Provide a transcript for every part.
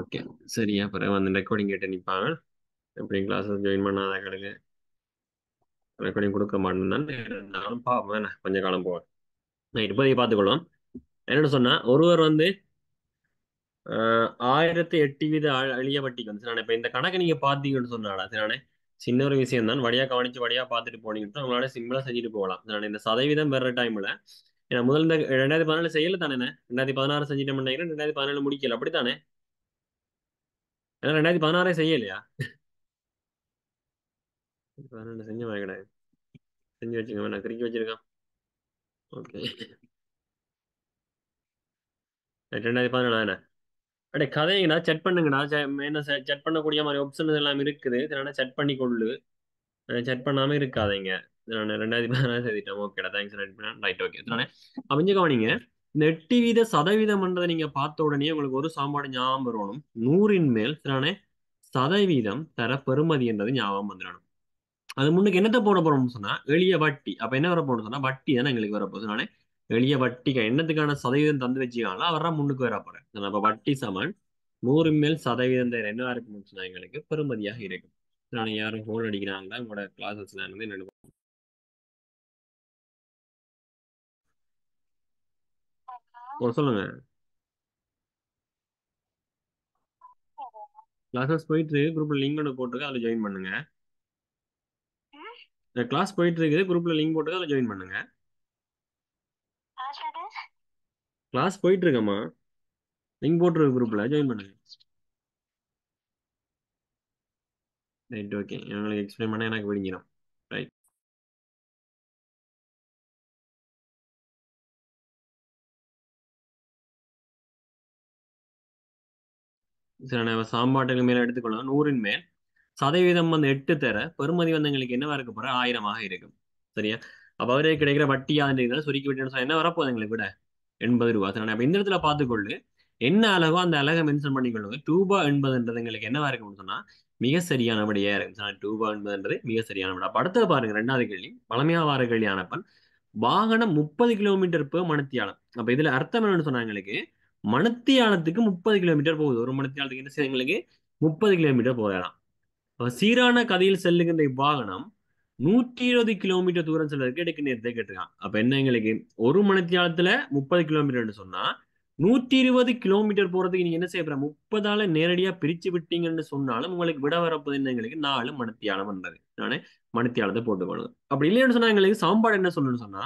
Okay. சரியா பிறகு வந்து ரெக்கார்டிங் கேட்டு நிற்பாங்க. எப்படி கிளாஸ் ஜாயின் பண்ணாத கிடக்கு ரெக்கார்டிங் கொடுக்க மாட்டேன் நானும் பார்ப்பேன் கொஞ்சம் காலம் போவேன். நைட்டு போய் பார்த்துக்கொள்ளும். என்னன்னு சொன்னா ஒருவர் வந்து 1008 வீத அழிய வட்டிக்கு வந்து நான் இப்ப இந்த கணக்கை நீங்க பாத்தீங்கன்னு சொன்னாடா சரிண்ணே. சின்ன ஒரு விஷயம் தான். வழியா கவனிச்சு வழியா பார்த்துட்டு போனீங்கன்னா உங்களால சிம்பிளா செஞ்சுட்டு போகலாம். நான் இந்த சதவீதம் பெற டைம்ல ஏன்னா முதல்ல இந்த 2014 செய்யல தானே. 2016 செஞ்சுட்டு நினைக்கிறேன். 2017 முடிக்கல அப்படித்தானே. ஏன்னா 2016 செய்யலையா? 2012 செஞ்ச மாதிரி கிடையாது. செஞ்சு வச்சுக்கோங்க. நான் கிறுக்கி வச்சிருக்கேன். ஓகே. 2017 அடே கதைங்கடா செட் பண்ணுங்கடா. என்ன செட் பண்ணக்கூடிய மாதிரி ஆப்ஷன் எல்லாம் இருக்குது. இதனால செட் பண்ணி கொள்ளு. செட் பண்ணாம இருக்காதீங்க. நான் 2016 எழுதிட்டேன். ஓகேடா தேங்க்ஸ் ரைட் ஓகே தானே. அவங்க கவனிங்க. இந்த 8% நீங்க பார்த்த உடனே உங்களுக்கு ஒரு சாப்பாடு ஞாபகம் வரணும். 100ன் மேல் தானே சதவீதம் தர பெறுமதி என்றது ஞாபகம் வந்துடணும். அது முன்னுக்கு என்னத்தை போட போறோம்னு சொன்னா எளிய வட்டி. அப்ப என்ன வர போறோம்னு சொன்னா வட்டி தானே எங்களுக்கு வரப்போகுது. நானே எளிய வட்டிக்கு என்னத்துக்கான சதவீதம் தந்து வச்சுக்காங்களோ அவர்தான் முன்னுக்கு வர போறேன். அப்ப வட்டி சமன் 100 மேல் சதவீதம் என்ன இருக்கும்னு சொன்னா எங்களுக்கு பெறுமதியாக இருக்கும். நான் யாரும் ஹோல் அடிக்கிறாங்களா உங்களோட கிளாஸஸ்ல இருந்து என்ன சொல்லுங்க. கிளாஸஸ் போயிட்டு இருக்கு. குரூப்ல லிங்க் ஒன்று போட்டுருக்கு. அதில் ஜாயின் பண்ணுங்க. கிளாஸ் போயிட்டு இருக்குது. குரூப்ல லிங்க் போட்டுருக்கு. அதில் ஜாயின் பண்ணுங்க. கிளாஸ் போயிட்டு இருக்கம்மா. லிங்க் போட்டுருக்கு. குரூப்ல ஜாயின் பண்ணுங்க. Right okay. எங்களுக்கு எக்ஸ்பிளைன் பண்ண எனக்கு விடிஞ்சிடும். ரைட். சரி நம்ம சாம்பாட்டுக்கு மேல எடுத்துக்கொள்ளலாம். 100ன் மேல் சதவீதம் வந்து 8 தர பெறுமதி வந்து எங்களுக்கு என்னவா இருக்க போற 1000 இருக்கும். சரியா. அப்ப அவரே கிடைக்கிற வட்டி யாருன்னு சுருக்கி விட்டு என்ன வரப்போகுது எங்களுக்கு விட ரூ. 80. சரி அப்ப இந்த இடத்துல பார்த்துக்கொள்ளு. என்ன அழகோ அந்த அழகை மென்ஷன் பண்ணிக்கொள்ளுங்க. ரூ. 2 எங்களுக்கு என்னவா இருக்கும்னு சொன்னா மிக சரியான விடையா இருக்கு. ரூ. 2 மிக சரியான விடை. அப்ப அடுத்தது பாருங்க. 2வது கேள்வி பழமையா வார கேள்வி ஆனப்பன் வாகனம் 30 கிலோமீட்டர் per மணித்தியாலம். அப்ப இதுல அர்த்தம் என்னன்னு சொன்னா எங்களுக்கு மணித்தியாலத்துக்கு 30 கிலோமீட்டர் போகுது. ஒரு மணித்தியாலத்துக்கு என்ன செய்யுது எங்களுக்கு 30 கிலோமீட்டர் போகலாம். சீரான கதையில் செல்லுகின்ற இவ்வாகனம் 120 கிலோமீட்டர் தூரம் செல்வதற்கு எடுக்க நேரத்தை கேட்டிருக்கான். அப்ப என்ன எங்களுக்கு ஒரு மணித்தியாலத்துல 30 கிலோமீட்டர்னு சொன்னா 120 கிலோமீட்டர் போறதுக்கு நீங்க என்ன செய்ய போற 30ஆல நேரடியா பிரிச்சு விட்டீங்கன்னு சொன்னாலும் உங்களுக்கு விட வரப்போது என்ன எங்களுக்கு 4 மணித்தியாலம் வந்தது. நானே மணித்தியாலத்தை போட்டுக்கொள்ளுங்க. அப்படி இல்லைன்னு சொன்னா எங்களுக்கு சாம்பாடு என்ன சொல்லணும்னு சொன்னா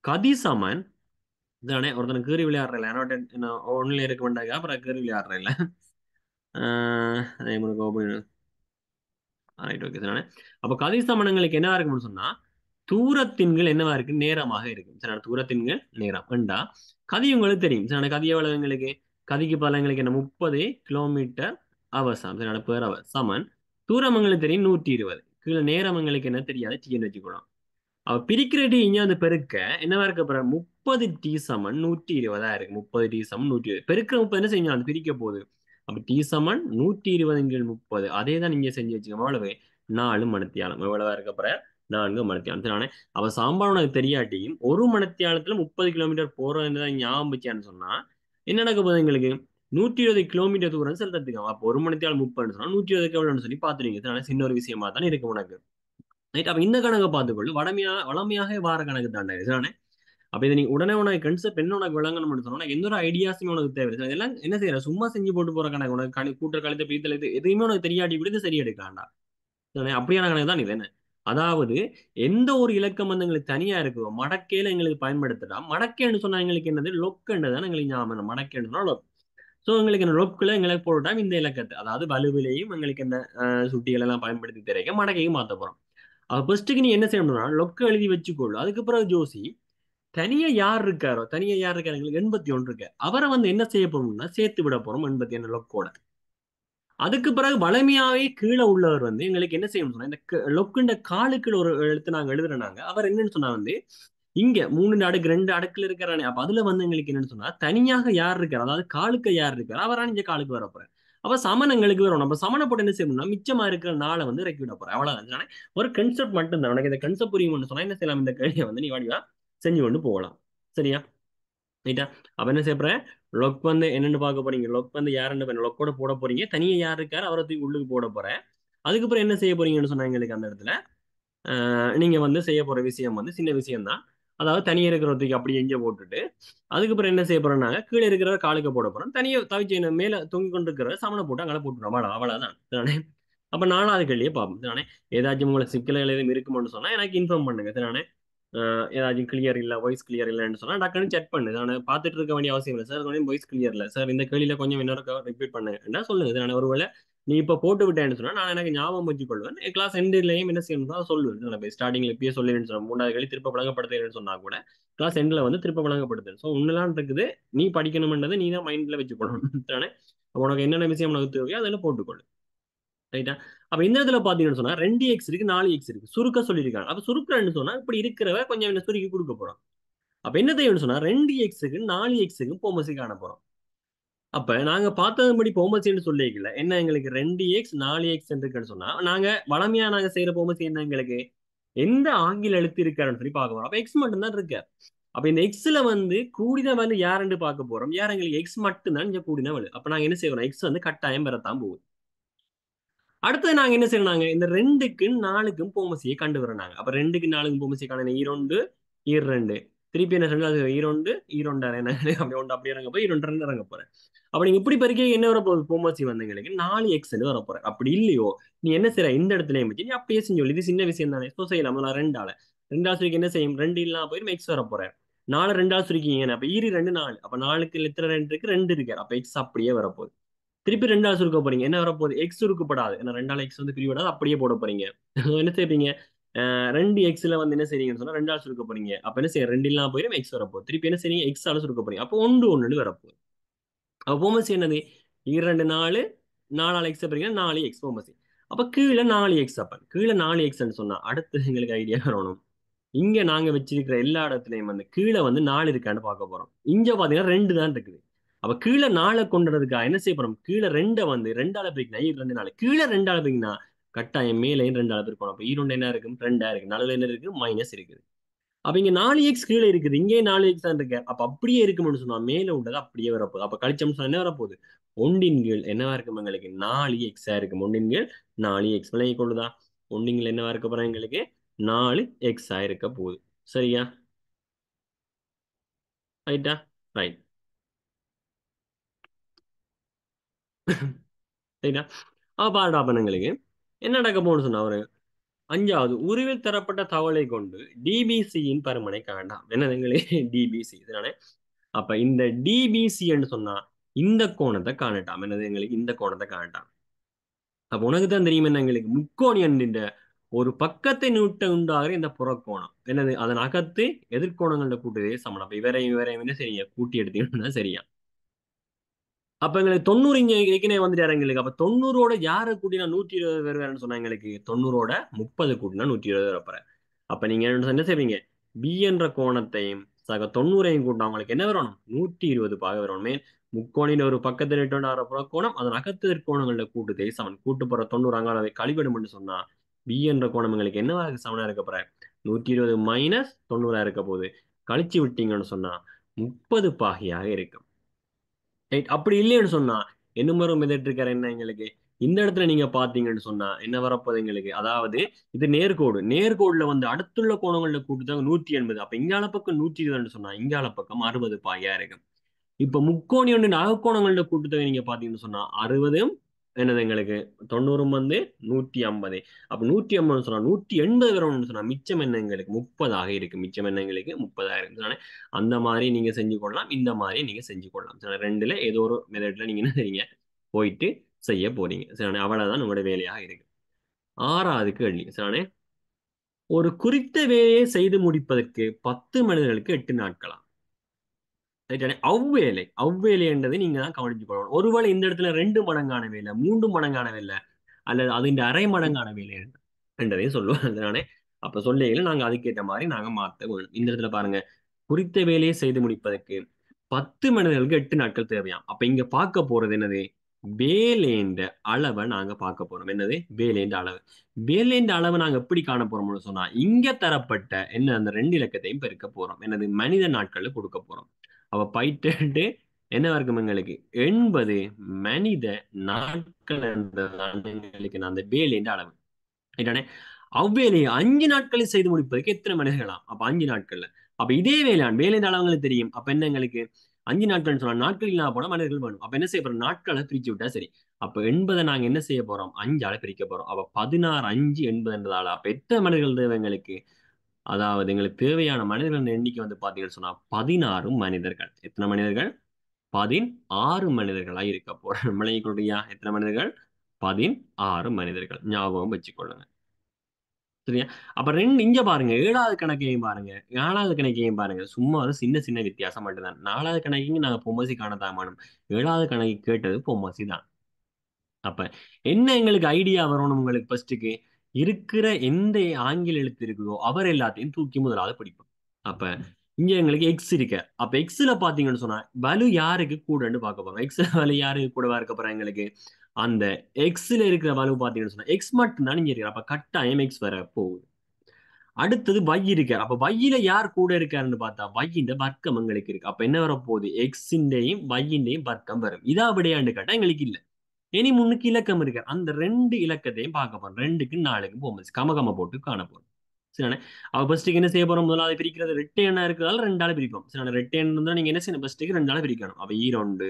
கதி சமன் தானே. ஒருத்தனுக்கு கீறி விளையாடுறல ஒன்னுல இருக்க வேண்டாங்க. அப்புறம் கீறி விளையாடுறல ரைட் ஓகே தானே. அப்ப கதி சமணங்களுக்கு என்னவா இருக்கும்னு சொன்னா தூரத்தின்கள் என்னவா இருக்கு நேரமாக இருக்கு. சரி தூரத்தின்கள் நேரம் வேண்டா கதி உங்களுக்கு தெரியும். சரி கதி எவ்வளவு எங்களுக்கு கதிக்கு பல எங்களுக்கு என்ன 30 கிலோமீட்டர் அவசரம் சரி பேர் அவர் சமன் தூரம் எங்களுக்கு தெரியும் 120 கீழே நேரம் எங்களுக்கு என்ன தெரியாது டின்னு வச்சுக்கணும். அவ பிரிக்கிற டி இங்க வந்து பெருக்க என்னவா இருக்க போற 30 டி சமன் 120 இருக்கு. 30 டி சமன் 120 பெருக்கிற 30 என்ன செஞ்சோம் அது பிரிக்க போகுது. அப்ப டி சமன் 120 × 30 அதே தான் நீங்க செஞ்சு வச்சுக்கோங்க. எவ்வளவு 4 மணித்தியாலம் எவ்வளவா இருக்க போற 4 மணித்தியாலம். சரி அவ சாம்பார் உனக்கு தெரியாட்டியும் ஒரு மணித்தியாலத்துல 30 கிலோமீட்டர் போறதுதான் ஞாபகம் வச்சான்னு சொன்னா என்ன நடக்க போகுது எங்களுக்கு 120 கிலோமீட்டர் தூரம் செலுத்திக்கலாம். அப்போ ஒரு மணித்தியாலம் 30 சொன்னா 120 எவ்வளவுன்னு சொல்லி பாத்துருவீங்க. சின்ன ஒரு விஷயமா தானே இருக்கு உனக்கு. ரைட். அப்ப இந்த கணக்கை பார்த்துக்கொள்ளு. வளமையாக வார கணக்கு தாண்டா இதுதானே. அப்ப இதை நீ உடனே உனக்கு கன்செப்ட் என்ன உனக்கு விளங்கணும்னு சொன்னா உனக்கு எந்த ஒரு ஐடியாஸுமே உனக்கு தேவை. இதெல்லாம் என்ன செய்யற சும்மா செஞ்சு போட்டு போற கணக்கு. உனக்கு கூட்டல் கழித்த பிரித்தல் இது எதுவுமே உனக்கு தெரியாட்டி கூட இது சரி எடுக்கலாம்டா. அப்படியான கணக்கு தான் இது என்ன. அதாவது எந்த ஒரு இலக்கம் வந்து எங்களுக்கு தனியா இருக்குதோ மடக்கையில எங்களுக்கு பயன்படுத்தலாம். மடக்கேன்னு சொன்னா எங்களுக்கு என்னது லொக்குன்றதான் எங்களுக்கு ஞாபகம். மடக்கேன்னு சொன்னா லொக். சோ எங்களுக்கு இந்த லொக்குல எங்களுக்கு போட்டா இந்த இலக்கத்தை அதாவது வலுவிலையும் எங்களுக்கு இந்த சுட்டிகள் எல்லாம் பயன்படுத்தி திரைக்க மடக்கையும் மாத்த போறோம். ஃபர்ஸ்ட்டுக்கு நீ என்ன செய்யணும்னா லொக்க எழுதி வச்சுக்கொள்ளு. அதுக்கு பிறகு ஜோசி தனியா யார் இருக்காரோ தனியா யார் இருக்காரு எங்களுக்கு 81 இருக்கு. அவரை வந்து என்ன செய்ய போறோம்னா சேர்த்து விட போறோம் 81 லொக்கோட. அதுக்கு பிறகு வளமையாவே கீழே உள்ளவர் வந்து எங்களுக்கு என்ன செய்யணும்னு சொன்னா இந்த லொக்குண்ட காலுக்குள்ள ஒரு எழுத்து நாங்க எழுதுறாங்க. அவர் என்னன்னு சொன்னா வந்து இங்க 3 அடுக்கு 2 அடுக்குல இருக்கிறானே. அப்ப அதுல வந்து எங்களுக்கு என்னன்னு சொன்னா தனியாக யார் இருக்காரு அதாவது காலுக்கு யார் இருக்காரு அவரான இங்க காலுக்கு வர போறாரு. அப்ப சமன் எங்களுக்கு வரும். நம்ம சமனை போட்டு என்ன செய்யணும்னா மிச்சமா இருக்கிற நாளை வந்து இறக்கி விட போறேன். அவ்வளவுதான். ஒரு கன்செப்ட் மட்டும் தான். உனக்கு இந்த கன்செப்ட் புரியும்னு சொன்னா என்ன செய்யலாம் இந்த கேள்வியை வந்து நீ வடிவா செஞ்சு கொண்டு போகலாம். சரியா. ரைட்டா? அப்ப என்ன செய்ய போற? லொக் வந்து என்னன்னு பார்க்க போறீங்க. லொக் வந்து யாருன்னு லொக்கோட போட போறீங்க. தனியா யார் இருக்காரு அவரை தூக்கி உள்ளுக்கு போட போற. அதுக்கப்புறம் என்ன செய்ய போறீங்கன்னு சொன்னா எங்களுக்கு அந்த இடத்துல நீங்க வந்து செய்ய போற விஷயம் வந்து சின்ன விஷயம் தான். அதாவது தனியா இருக்கிறதுக்கு அப்படியே எங்கே போட்டுட்டு அதுக்கப்புறம் என்ன செய்ய போறோம்னாங்க கீழே இருக்கிற காலுக்கு போட போறோம். தனியா தவிச்சு மேல தொங்கி கொண்டு இருக்கிற சமண போட்டு அங்கே போட்டுரும். அவ்வளவுதான் தானே. அப்ப 4வது கேள்வியை பார்ப்போம் தானே. ஏதாச்சும் உங்களுக்கு சிக்கல்கள் எதுவும் இருக்குமோன்னு சொன்னா எனக்கு இன்ஃபார்ம் பண்ணுங்க தானே. ஏதாச்சும் கிளியர் இல்லை, வாய்ஸ் கிளியர் இல்லைன்னு சொன்னா டக்குன்னு செக் பண்ணு. நான் பார்த்துட்டு இருக்க வேண்டிய அவசியம் இல்லை சார், கொஞ்சம் வாய்ஸ் கிளியர் இல்லை சார், இந்த கேள்வியில கொஞ்சம் இன்னொரு ரிப்பீட் பண்ணுங்க சொல்லுங்க. நான் ஒருவேளை நீ இப்ப போட்டு விட்டேன்னு சொன்னா நான் எனக்கு ஞாபகம் வச்சு கொள்வேன். கிளாஸ் எண்ட்லயும் என்ன செய்யணும் தான் சொல்லுவேன். நான் ஸ்டார்டிங்ல இப்பயே சொல்லுவேன்னு சொன்னா 3வது கேள்வி திருப்ப வழங்கப்படுத்துறேன்னு சொன்னா கூட கிளாஸ் எண்ட்ல வந்து திருப்ப வழங்கப்படுது. ஸோ உன்னெல்லாம் இருக்குது, நீ படிக்கணும்ன்றது நீ தான் மைண்ட்ல வச்சுக்கொள்ளணும் தானே. உனக்கு என்னென்ன விஷயம் உனக்கு தேவையோ அதெல்லாம் போட்டுக்கொள்ளு. ரைட்டா? அப்ப இந்த இடத்துல பாத்தீங்கன்னு சொன்னா 2x இருக்கு, 4x இருக்கு, சுருக்க சொல்லியிருக்காங்க. அப்ப சுருக்கன்னு சொன்னா இப்படி இருக்கிறவ கொஞ்சம் என்ன சுருக்கி கொடுக்க போறோம். அப்ப என்ன தேவைன்னு சொன்னா 2x-க்கு 4x-க்கு போமசி காண போறோம். அப்ப நாங்க பார்த்ததுபடி போமசின்னு சொல்லிக்கல என்ன, எங்களுக்கு 2x 4x இருக்குன்னு சொன்னா நாங்க வளமையா நாங்க செய்யற போமசி என்ன, எங்களுக்கு எந்த ஆங்கில எழுத்து இருக்காருன்னு சொல்லி பார்க்க போறோம். அப்ப எக்ஸ் மட்டும் தான் இருக்கு. அப்ப இந்த எக்ஸ்ல வந்து கூடின வேல்யூ யாருன்னு பார்க்க போறோம். யார் எங்களுக்கு எக்ஸ் மட்டும் தான் இங்க கூடின வேல்யூ. அப்ப நாங்க என்ன செய்வோம், எக்ஸ் வந்து கட்டாயம் பெறத்தான் போகுது. அடுத்தது நாங்க என்ன செய்யணும், நாங்க இந்த 2க்கு 4க்கும் போமசியை கண்டு வரோம். அப்ப 2க்கு 4க்கும் போமசியை காண ஈரொண்டு ஈரெண்டு திருப்பி என்ன சொல்லுங்க, அது ஈரொண்டு ஈரொண்டு அப்படி ஒன்று அப்படி இறங்க போய் ஈரொண்டு இறங்க போறேன். அப்ப நீங்க இப்படி பறிக்க என்ன வர போகுது, போமசி வந்து எங்களுக்கு 4x வர போறேன். அப்படி இல்லையோ நீ என்ன செய்யற, இந்த இடத்துல வச்சு நீ அப்படியே செஞ்சு இது சின்ன விஷயம் தானே. ஸோ செய்யலாம். நான் 2ஆல் சுருக்கி என்ன செய்யும், 2 இல்லாம போயிடும், எக்ஸ் வர போறேன். 4 2ஆல் சுருக்கிங்க, அப்ப ஈரி 2 4, அப்ப 4க்கு எத்தனை 2 இருக்கு, 2 இருக்கு. அப்ப எக்ஸ் அப்படியே வரப்போகுது. திருப்பி 2ஆல் சுருக்க போறீங்க, என்ன வரப்போகுது, எக்ஸ் சுருக்கப்படாது. ஏன்னா 2ஆல் எக்ஸ் வந்து பிரிவிடாது, அப்படியே போட போறீங்க. என்ன செய்வீங்க, 2xல வந்து என்ன செய்றீங்கன்னு சொன்னா 2ஆல் சுருக்க போறீங்க. அப்ப என்ன செய்ய, 2 இல்லாம போயிடும், எக்ஸ் வரப்போகுது. திருப்பி என்ன செய்றீங்க, எக்ஸால சுருக்க போறீங்க. அப்போ 1 1 வரப்போகுது. அப்ப போமசி என்னது, 2 4, 4ஆல் எக்ஸ் போறீங்க, 4x போமசி. அப்ப கீழே 4x. அப்ப கீழே 4xன்னு சொன்னா அடுத்து எங்களுக்கு ஐடியா வரணும். இங்க நாங்க வச்சிருக்கிற எல்லா இடத்துலயும் வந்து கீழே வந்து 4 இருக்கான்னு பார்க்க போறோம். இங்க பாத்தீங்கன்னா 2 தான் இருக்குது. அப்ப கீழே 4 கொண்டுறதுக்காக என்ன செய்ய போறோம், கீழே 2 வந்து 2ஆல பிரிக்கணும். 2 4 கீழே 2ஆல பிரிக்கணும், கட்டாயம் மேலையும் 2ஆல பிரிக்கணும். அப்ப ஈரோண்டு என்ன இருக்கு, 2ஆ இருக்கு, நடுவில் என்ன இருக்கு, மைனஸ் இருக்குது. அப்ப இங்க 4x கீழே இருக்குது, இங்கே 4x தான் இருக்கு. அப்ப அப்படியே இருக்கும்னு சொன்னா மேல உள்ளது அப்படியே வரப்போகுது. அப்ப கழிச்சோம்னு சொன்னா என்ன வரப்போகுது, ஒன்றின் கீழ் என்னவா இருக்கும், எங்களுக்கு 4x இருக்கும். ஒன்றின் கீழ் 4x விலகி கொள்ளுதா. ஒன்றின் கீழ் என்னவா இருக்க போறோம், எங்களுக்கு 4x இருக்க போகுது. சரியா? ரைட்டா? ரைட். ரைட்டா? அப்ப பாருடா, அப்ப எங்களுக்கு என்ன நடக்க போகணும்னு சொன்னா ஒரு 5வது உருவில் தரப்பட்ட தகவலை கொண்டு டிபிசியின் பருமனை காணலாம். என்னது எங்களுக்கு டிபிசி இதனால. அப்ப இந்த டிபிசின்னு சொன்னா இந்த கோணத்தை காணட்டாம். என்னது எங்களுக்கு இந்த கோணத்தை காணட்டாம். அப்ப உனக்கு தான் தெரியும் என்ன, எங்களுக்கு முக்கோணி என்கின்ற ஒரு பக்கத்தை நீட்ட உண்டாகிற இந்த புறக்கோணம் என்னது, அதன் அகத்து எதிர்கோணங்கள கூட்டுதே சமணம். அப்ப இவரையும் இவரையும் என்ன சரியா கூட்டி எடுத்தீங்கன்னா சரியா. அப்ப எங்களுக்கு 90 இங்க ஏற்கனவே வந்துட்டாரு எங்களுக்கு. அப்ப 90ஓட யாரை கூட்டினா 120 வருவாருன்னு சொன்னா எங்களுக்கு 90ஓட 30 கூட்டினா 120 வரப்போற. அப்ப நீங்க என்ன செய்வீங்க, பி என்ற கோணத்தையும் சக 90ஐயும் கூட்டினா உங்களுக்கு என்ன வரணும், 120 பாக வரணுமே. முக்கோணின் ஒரு பக்கத்தில் இட்டு புறக்கோணம் அதன் அகத்து கோணங்கள கூட்டுதே சமன். கூட்டு போற 90 அங்காளவை கழிவிடும்னு சொன்னா பி என்ற கோணம் எங்களுக்கு என்னவா இருக்கு, சமனா இருக்க போற 120 மைனஸ் 90 இருக்க போகுது. கழிச்சு விட்டீங்கன்னு சொன்னா 30 பாகையாக இருக்கும். ரைட். அப்படி இல்லைன்னு சொன்னா என்னமரும் மிதட்டிருக்காரு என்ன எங்களுக்கு, இந்த இடத்துல நீங்க பாத்தீங்கன்னு சொன்னா என்ன வரப்போகுது எங்களுக்கு, அதாவது இது நேர்கோடு, நேர்கோடுல வந்து அடுத்துள்ள கோணங்கள்ல கூட்டுதான் 180. அப்ப இங்கால பக்கம் 120 சொன்னா இங்கால பக்கம் 60 பாகையா இருக்கு. இப்ப முக்கோணி ஒன்று அகக்கோணங்களோட கூட்டுத்தொகை நீங்க பாத்தீங்கன்னு சொன்னா 60 என்னது எங்களுக்கு 90 வந்து 150. அப்ப 150 சொன்னா 180 வரணும்னு சொன்னா மிச்சம் என்ன எங்களுக்கு 30 இருக்கு. மிச்சம் என்ன எங்களுக்கு 30 அந்த மாதிரி நீங்க செஞ்சு கொள்ளலாம், இந்த மாதிரி நீங்க செஞ்சு கொள்ளலாம். ரெண்டுல ஏதோ ஒரு மெத்தட்ல நீங்க என்ன செய்றீங்க, போயிட்டு செய்ய போறீங்க. சரிதானே? அவ்வளவுதான் உங்களோட வேலையாக இருக்கு. 6வது கேள்வி சரிதானே, ஒரு குறித்த வேலையை செய்து முடிப்பதற்கு 10 மனிதர்களுக்கு 8 நாட்களா. ரைட்டானே? அவ்வேலை அவ்வேலை என்றதை நீங்க தான் கவனிச்சுக்கணும். ஒருவேளை இந்த இடத்துல 2 மடங்கான வேலை, 3 மடங்கான வேலை, அல்லது அதின் அரை மடங்கான வேலை என்றதையும் சொல்லுவோம். அதனாலே அப்ப சொல்லையில நாங்க அதுக்கேற்ற மாதிரி நாங்க மாத்த வேணும். இந்த இடத்துல பாருங்க, குறித்த வேலையை செய்து முடிப்பதற்கு 10 மனிதர்களுக்கு 8 நாட்கள் தேவையாம். அப்ப இங்க பார்க்க போறது என்னது, வேலேண்ட அளவை நாங்க பார்க்க போறோம். என்னது, வேலேண்ட அளவு. வேலேண்ட அளவை நாங்க எப்படி காண போறோம்னு சொன்னா இங்க தரப்பட்ட என்ன அந்த 2 இலக்கத்தையும் பெருக்க போறோம். என்னது, மனித நாட்கள் கொடுக்க போறோம். அப்ப பைட்டு என்னவா இருக்கும் எங்களுக்கு 80 மனித நாட்கள் என்றதான் எங்களுக்கு அந்த வேலையின் அளவு. ரைட்டானே? அவ்வேலையை 5 நாட்களில் செய்து முடிப்பதற்கு எத்தனை மனிதர்களாம்? அப்ப 5 நாட்கள்ல. அப்ப இதே வேளாண் வேலை அளவுங்களுக்கு தெரியும். அப்ப என்ன எங்களுக்கு 5 நாட்கள் சொன்னா நாட்கள் இல்லாம போனா மனிதர்கள் வேணும். அப்ப என்ன செய்ய போறோம்? நாட்களை பிரிச்சு விட்டா சரி. அப்ப 80 நாங்க என்ன செய்ய போறோம்? 5ஆல பிரிக்க போறோம். அப்ப 16 5 80 அப்ப எத்தனை மனிதர்கள் தேவை எங்களுக்கு? அதாவது எங்களுக்கு தேவையான மனிதர்கள் எண்ணிக்கை வந்து பாத்தீங்கன்னு சொன்னா 16 மனிதர்கள். எத்தனை மனிதர்கள்? 16 மனிதர்களா இருக்க போறோம். விளங்கிக்கொள்றியா? எத்தனை மனிதர்கள்? 16 மனிதர்கள். ஞாபகம் வச்சுக்கொள்ளுங்க. சரியா? அப்ப ரெண்டு இங்க பாருங்க. 7வது கணக்கையும் பாருங்க. 4வது கணக்கையும் பாருங்க. சும்மா ஒரு சின்ன சின்ன வித்தியாசம் மட்டும்தான். 4வது கணக்கையும் நாங்க பொம்மசி காணத்தாமானும். 7வது கணக்கு கேட்டது பொம்மசி தான். அப்ப என்ன எங்களுக்கு ஐடியா வரணும் உங்களுக்கு ஃபர்ஸ்ட்டுக்கு? இருக்கிற எந்த ஆங்கில எழுத்து இருக்குதோ அவர் எல்லாத்தையும் தூக்கி முதலாவது பிடிப்போம். அப்ப இங்க எங்களுக்கு எக்ஸ் இருக்கு. அப்ப எக்ஸ்ல பாத்தீங்கன்னு சொன்னா வலு யாருக்கு கூடன்னு பார்க்க போறோம். எக்ஸ்ல வலு யாருக்கு கூடவா இருக்க போறோம் எங்களுக்கு? அந்த எக்ஸ்ல இருக்கிற வலு பாத்தீங்கன்னு சொன்னா எக்ஸ் மட்டும் தான் இங்க இருக்கு. அப்ப கட்டாயம் எக்ஸ் வர போகுது. அடுத்தது y இருக்கு. அப்ப y-ல யார் கூட இருக்காருன்னு பார்த்தா y-ന്റെ வர்க்கம் எங்களுக்கு இருக்கு. அப்ப என்ன வரப்போகுது? x-ന്റെയും y-ന്റെയും வர்க்கம் வரும். இதா விடையாண்டு கேட்டா எங்களுக்கு இல்ல. இனி முன்னுக்கு இலக்கம் இருக்கு. அந்த 2 இலக்கத்தையும் பார்க்க போறோம். 2க்கு 4க்கு போகும்போது கம போட்டு காண போறோம். சரிண்ணே? அவ ஃபர்ஸ்ட்டுக்கு என்ன செய்ய போறோம்? முதலாவது பிரிக்கிறது ரெட்டை எண்ணா இருக்கிறதால 2ஆல பிரிப்போம். சரிண்ணே? ரெட்டை எண் இருந்தா நீங்க என்ன செய்யணும்? ஃபர்ஸ்ட்டுக்கு 2ஆல பிரிக்கணும். அப்ப ஈரொண்டு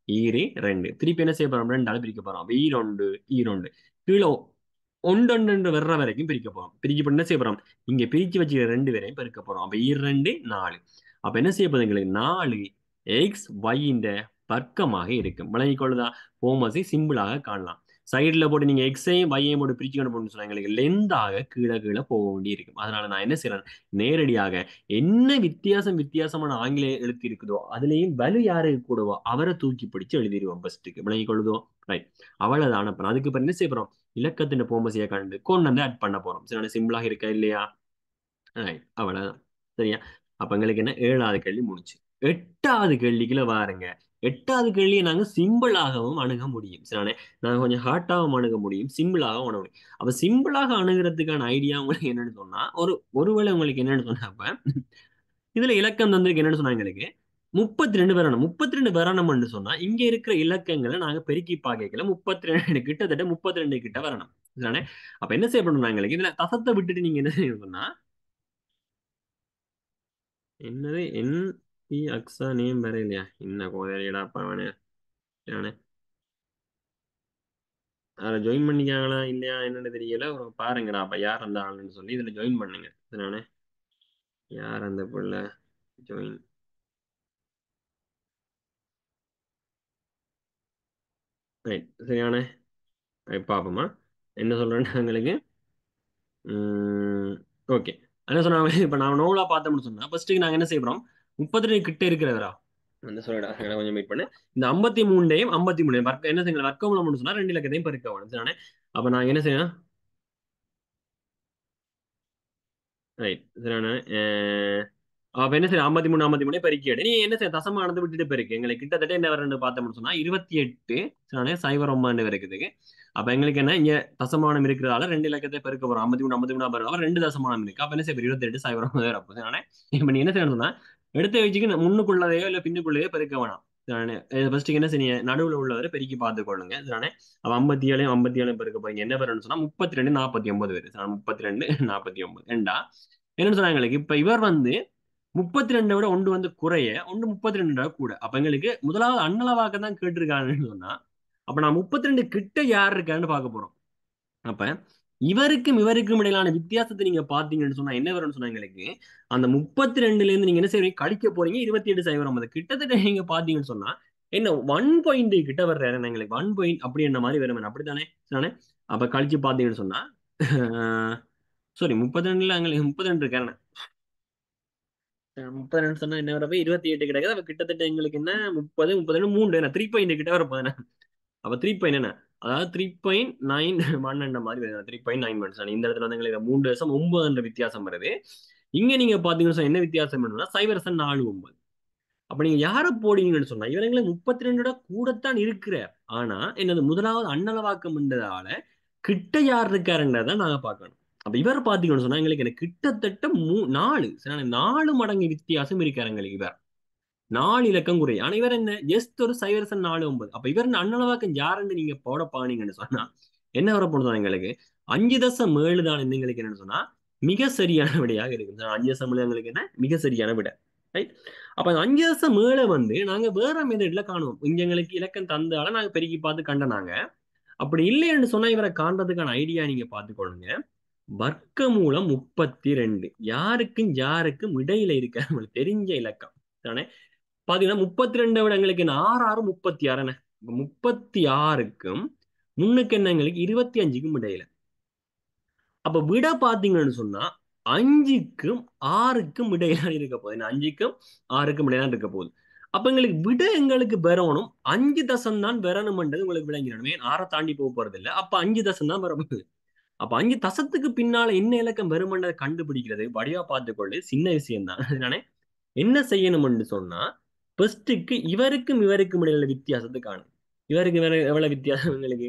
ஈரி 2 திருப்பி என்ன செய்ய போறோம்? 2ஆல பிரிக்க போறோம். அப்ப ஈரொண்டு ஈரொண்டு கீழே ஒன்று வர்ற வரைக்கும் பிரிக்க போறோம். பிரிக்க என்ன செய்ய போறோம்? இங்க பிரிச்சு வச்சுக்கிற 2 பேரையும் பெருக்க போறோம். அப்ப 2 4. அப்ப என்ன செய்ய போகுது எங்களுக்கு? 4 எக்ஸ் ஒய்ன்ற வர்க்கமாக இருக்கும். விளங்கிக் கொள்ளுதா? ஹோமஸை சிம்பிளாக காணலாம். சைடுல போட்டு நீங்க எக்ஸையும் ஒய்யையும் போட்டு பிரிச்சு கொண்டு சொன்னா எங்களுக்கு லெந்தாக கீழே கீழே போக வேண்டி இருக்கும். அதனால நான் என்ன செய்யறேன்? நேரடியாக என்ன வித்தியாசமான ஆங்கில எழுத்து இருக்குதோ அதுலயும் வலு யாரு கூடவோ அவரை தூக்கி பிடிச்சு எழுதிடுவோம் ஃபர்ஸ்ட்டுக்கு. விளங்கிக் கொள்ளுதோ? ரைட். அவ்வளவுதான். அப்புறம் அதுக்கு அப்புறம் என்ன செய்ய போறோம்? இலக்கத்தின் போமசியை கண்டு கொண்டு வந்து ஆட் பண்ண போறோம். சரி, சிம்பிளாக இருக்கா இல்லையா? அவ்வளவுதான். சரியா? அப்ப எங்களுக்கு என்ன 7வது கேள்வி முடிச்சு. 8வது கேள்விக்குள்ள வாருங்க. 8வது கேள்வியை நாங்க சிம்பிளாகவும் அணுக முடியும். சரிதானே? நாங்க கொஞ்சம் ஹார்ட்டாகவும் அணுக முடியும், சிம்பிளாகவும் அணுக முடியும். அப்ப சிம்பிளாக அணுகிறதுக்கான ஐடியா உங்களுக்கு என்னன்னு சொன்னா ஒருவேளை உங்களுக்கு என்னன்னு சொன்னா அப்ப இதுல இலக்கம் தந்திருக்கு என்னன்னு சொன்னா எங்களுக்கு 32 வரணும். 32 வரணும்னு சொன்னா இங்க இருக்கிற இலக்கங்களை நாங்க பெருக்கி பார்க்கல 32 கிட்டத்தட்ட 32 கிட்ட வரணும். சரிதானே? அப்ப என்ன செய்யப்படணும் எங்களுக்கு இதுல தசத்தை விட்டுட்டு நீங்க என்ன செய்யணும் சொன்னா என்னது என் பி அக்ஸா நேம் வேற இல்லையா? என்ன கோதையடா பாவனே. சரிதானே? அதுல ஜாயின் பண்ணிக்காங்களா இல்லையா என்னன்னு தெரியல. ஒரு பாருங்கடா அப்ப யார் அந்த ஆளுன்னு சொல்லி இதுல ஜாயின் பண்ணுங்க. சரிதானே? யார் அந்த புள்ள? ஜாயின். ரைட். சரியானே? பாப்போமா என்ன சொல்றேன்னு எங்களுக்கு. ஓகே. என்ன சொன்னாங்க? இப்ப நான் நோவலா பார்த்தோம்னு சொன்னா ஃபர்ஸ்ட்டுக்கு நாங்க என்ன செய்யறோம்? 32 கிட்ட இருக்கிறவரா அந்த சொல்லடா எனக்கு கொஞ்சம் வெயிட் பண்ணு. இந்த 53யும் 53 வர்க்க என்ன செய்யணும்? வர்க்கமூலம் சொன்னா 2 இலக்கத்தையும் பெருக்க வேணும். சரிதானே? அப்ப நான் என்ன செய்யணும்? ரைட். சரிதானே? அப்ப என்ன செய்ய 53 பெருக்கி எடு. நீ என்ன செய்ய தசமானது விட்டுட்டு பெருக்கு எங்களுக்கு கிட்டத்தட்ட என்ன வரன்னு பார்த்தோம்னு சொன்னா 28 சரிதானே? 0 இருக்குது. அப்ப எங்களுக்கு என்ன இங்க தசமானம் இருக்கிறதால 2 இலக்கத்தை பெருக்க போறோம். 53 பெருக்க 2 தசமானம் இருக்கு. அப்ப என்ன செய்ய 28 0 அப்போ சரிதானே? இப்ப நீ என்ன செய்யணும்னா எடுத்த வச்சுக்கு முன்னுக்குள்ளதையோ இல்ல பின்னுக்குள்ளேயோ பெருக்க வேணாம். சரிதானே? ஃபர்ஸ்ட் என்ன செய்ய நடுவுல உள்ளவரை பெருக்கி பார்த்து கொள்ளுங்க. சரிதானே? அப்ப 57 பெருக்க போறீங்க என்ன வரும்னு சொன்னா 32 49 வரும். 32 49 ரெண்டா என்னன்னு சொன்னா எங்களுக்கு இப்ப இவர் வந்து 32 விட ஒன்று வந்து குறைய ஒன்று 32 கூட. அப்ப எங்களுக்கு முதலாவது அண்ணளவாக்க தான் கேட்டிருக்காங்கன்னு சொன்னா அப்ப நான் 32 கிட்ட யார் இருக்கான்னு பார்க்க போறோம். அப்ப இவருக்கும் இடையிலான வித்தியாசத்தை நீங்க பாத்தீங்கன்னு சொன்னா என்ன வரும்னு சொன்னா எங்களுக்கு அந்த 32ல இருந்து நீங்க என்ன செய்வீங்க? கழிக்க போறீங்க 28 0 கிட்டத்தட்ட நீங்க பாத்தீங்கன்னு சொன்னா என்ன 1 கிட்ட வர்ற எங்களுக்கு 1 அப்படி என்ன மாதிரி வரும் அப்படித்தானே? சரிதானே? அப்ப கழிச்சு பாத்தீங்கன்னு சொன்னா சாரி 32ல எங்களுக்கு 32 இருக்காரு. 32 சொன்னா என்ன வரப்ப 28 கிடைக்குது. அப்ப கிட்டத்தட்ட எங்களுக்கு என்ன 30 3 என்ன 3 கிட்ட வரப்போது. அப்ப 3 என்ன அதாவது 3.91 மாதிரி வருது. 3.91 இந்த இடத்துல வந்து எங்களுக்கு 3.9 வித்தியாசம் வருது. இங்க நீங்க பாத்தீங்கன்னா என்ன வித்தியாசம் என்னன்னா 0.49. அப்ப நீங்க யார போடுவீங்கன்னு சொன்னா இவங்களை 32 கூடத்தான் இருக்கிற. ஆனா என்னது முதலாவது அண்ணளவாக்கம் என்றதால கிட்ட யார் இருக்காருன்றத நாங்க பார்க்கணும். அப்ப இவர் பாத்தீங்கன்னு சொன்னா எங்களுக்கு என்ன கிட்டத்தட்ட 4 சரியான 4 மடங்கு வித்தியாசம் இருக்காரு எங்களுக்கு இவர். 4 இலக்கம் குறை. ஆனா இவர் என்ன ஜஸ்ட் ஒரு 0.49. அப்ப இவர் அண்ணளவாக்கம் யாருன்னு நீங்க போட பானீங்கன்னு சொன்னா என்ன வர போடுதான் எங்களுக்கு 5.7 தான் எங்களுக்கு என்னன்னு சொன்னா மிக சரியான விடையாக இருக்கு. 5.7 எங்களுக்கு என்ன மிக சரியான விடை. ரைட். அப்ப அந்த 5.7 வந்து நாங்க வேற மெத்தட்ல காணுவோம். இங்க எங்களுக்கு இலக்கம் தந்தால நாங்க பெருக்கி பார்த்து கண்டனாங்க. அப்படி இல்லைன்னு சொன்னா இவரை காண்றதுக்கான ஐடியா நீங்க பார்த்துக்கொள்ளுங்க. வர்க்கமூலம் 32 யாருக்கும் யாருக்கும் இடையில இருக்க நம்மளுக்கு தெரிஞ்ச இலக்கம் தானே. பாத்தீங்கன்னா 32 விட எங்களுக்கு 6 36 36க்கும் முன்னுக்கு என்ன எங்களுக்கு 25க்கும் இடையில. அப்ப விட பாத்தீங்கன்னு சொன்னா 5க்கும் 6க்கும் இடையில இருக்க போகுது. 5க்கும் 6க்கும் இடையில இருக்க போகுது. அப்ப எங்களுக்கு விட எங்களுக்கு பெறணும் 5 தசம் தான் பெறணும்ன்றது உங்களுக்கு விளங்கிடணுமே. 6 தாண்டி போக போறது இல்லை. அப்ப 5 தசம் தான் பெற போகுது. அப்ப 5 தசத்துக்கு பின்னால என்ன இலக்கம் பெறுமன்றதை கண்டுபிடிக்கிறது வடிவா பார்த்துக்கொள்ளு சின்ன விஷயம் தான். அதனால என்ன செய்யணும்னு சொன்னா ஃபர்ஸ்ட்டுக்கு இவருக்கும் இவருக்கும் இடையில வித்தியாசத்தை காணும். இவருக்கு வேற எவ்வளவு வித்தியாசம் எங்களுக்கு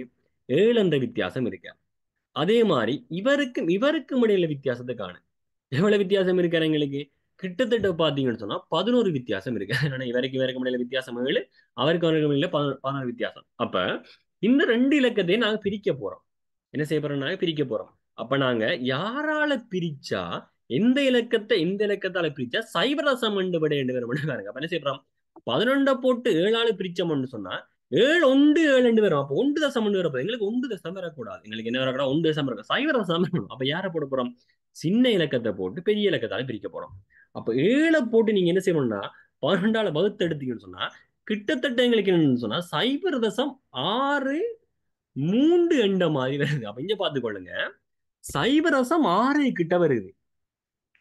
7 என்ற வித்தியாசம் இருக்கு. அதே மாதிரி இவருக்கும் இவருக்கும் இடையில வித்தியாசத்தை காணும். எவ்வளவு வித்தியாசம் இருக்கிற எங்களுக்கு கிட்டத்தட்ட பாத்தீங்கன்னு சொன்னா 11 வித்தியாசம் இருக்கு. ஆனா இவருக்கு இவருக்கு இடையில வித்தியாசம் 7, அவருக்கு அவருக்கு இடையில 11 வித்தியாசம். அப்ப இந்த 2 இலக்கத்தையும் நாங்க பிரிக்க போறோம். என்ன செய்ய போறோம் நாங்க பிரிக்க போறோம். அப்ப நாங்க யாரால பிரிச்சா எந்த இலக்கத்தால பிரிச்சா சைவரசம் விட என்று பாருங்க. அப்ப என்ன செய்ய போறோம் 11 போட்டு 7ஆல பிரிச்சோம்னு சொன்னா 7 1 7 வரும். அப்ப 1 தசம் வரப்போ எங்களுக்கு 1 தசம் வரக்கூடாது. எங்களுக்கு என்ன வரக்கூடாது 1 தசம் இருக்கும் சைவரசம் வரணும். அப்ப யாரை போட போறோம் சின்ன இலக்கத்தை போட்டு பெரிய இலக்கத்தால பிரிக்க போறோம். அப்ப 7 போட்டு நீங்க என்ன செய்யணும்னா 12ஆல வகுத்து எடுத்தீங்கன்னு சொன்னா கிட்டத்தட்ட எங்களுக்கு என்னன்னு சொன்னா 0.63 என்ற மாதிரி வருது. அப்ப இங்க பாத்துக்கொள்ளுங்க 0.6 கிட்ட வருது.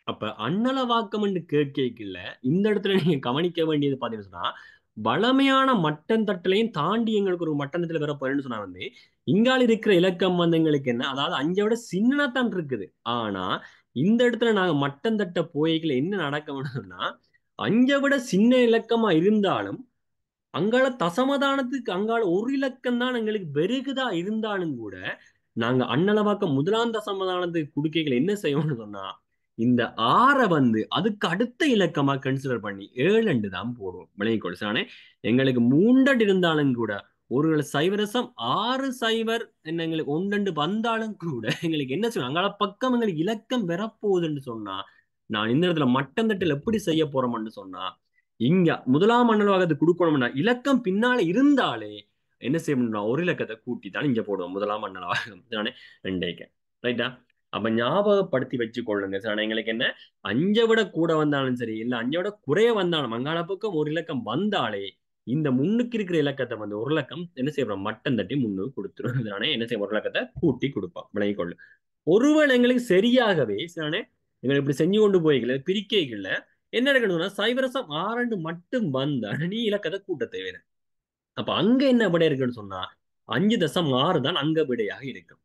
அப்ப அண்ணளவாக்கம் கேட்கல இந்த இடத்துல நீங்க கவனிக்க வேண்டியது பாத்தீங்கன்னா சொன்னா வளமையான மட்டன் தட்டிலையும் தாண்டி எங்களுக்கு ஒரு மட்டணத்துல வர போறேன்னு சொன்னா வந்து இங்கால இருக்கிற இலக்கம் வந்து எங்களுக்கு என்ன அதாவது 5 விட சின்னதான் இருக்குது. ஆனா இந்த இடத்துல நாங்க மட்டன் தட்ட போய்களை என்ன நடக்கணும்னா 5 விட சின்ன இலக்கமா இருந்தாலும் அங்கால தசமதானத்துக்கு அங்கால ஒரு இலக்கம் தான் எங்களுக்கு பெருகுதா இருந்தாலும் கூட நாங்க அண்ணளவாக்கம் முதலாம் தசமதானத்துக்கு குடுக்கைகள் என்ன செய்வோம்னு சொன்னா இந்த 6 வந்து அதுக்கு அடுத்த இலக்கமா கன்சிடர் பண்ணி 7 தான் போடுவோம். விளங்கிக்கொள் சானே எங்களுக்கு 3 இருந்தாலும் கூட ஒரு 0.6 என்ன எங்களுக்கு 1 வந்தாலும் கூட எங்களுக்கு என்ன செய்யணும் அங்கால பக்கம் எங்களுக்கு இலக்கம் வரப்போகுதுன்னு சொன்னா நான் இந்த இடத்துல மட்டம் தட்டில் எப்படி செய்ய போறோம்னு சொன்னா இங்க முதலாம் அண்ணளவாகத்தை கொடுக்கணும்னா இலக்கம் பின்னால இருந்தாலே என்ன செய்யணும்னா ஒரு இலக்கத்தை கூட்டி தான் இங்க போடுவோம் முதலாம் அண்ணளவாகம் தானே 2 ரைட்டா. அப்ப ஞாபகப்படுத்தி வச்சு கொள்ளுங்க சார். எங்களுக்கு என்ன 5 விட கூட வந்தாலும் சரி இல்ல 5 விட குறைய வந்தாலும் அங்கால பக்கம் ஒரு இலக்கம் வந்தாலே இந்த முன்னுக்கு இருக்கிற இலக்கத்தை வந்து ஒரு இலக்கம் என்ன செய்யறோம் மட்டம் தட்டி முன்னுக்கு கொடுத்துரும். இதனால என்ன செய்ய ஒரு இலக்கத்தை கூட்டி கொடுப்போம். விளங்கிக்கொள்ளு ஒருவேளை எங்களுக்கு சரியாகவே சரிதானே எங்களுக்கு இப்படி செஞ்சு கொண்டு போய்க்கல பிரிக்கைகள்ல என்ன நடக்கணும்னா 0.6 மட்டும் வந்தா நீ இலக்கத்தை கூட்ட தேவையில்லை. அப்ப அங்க என்ன விடை இருக்குன்னு சொன்னா 5.6 தான் அங்க விடையாக இருக்கும்.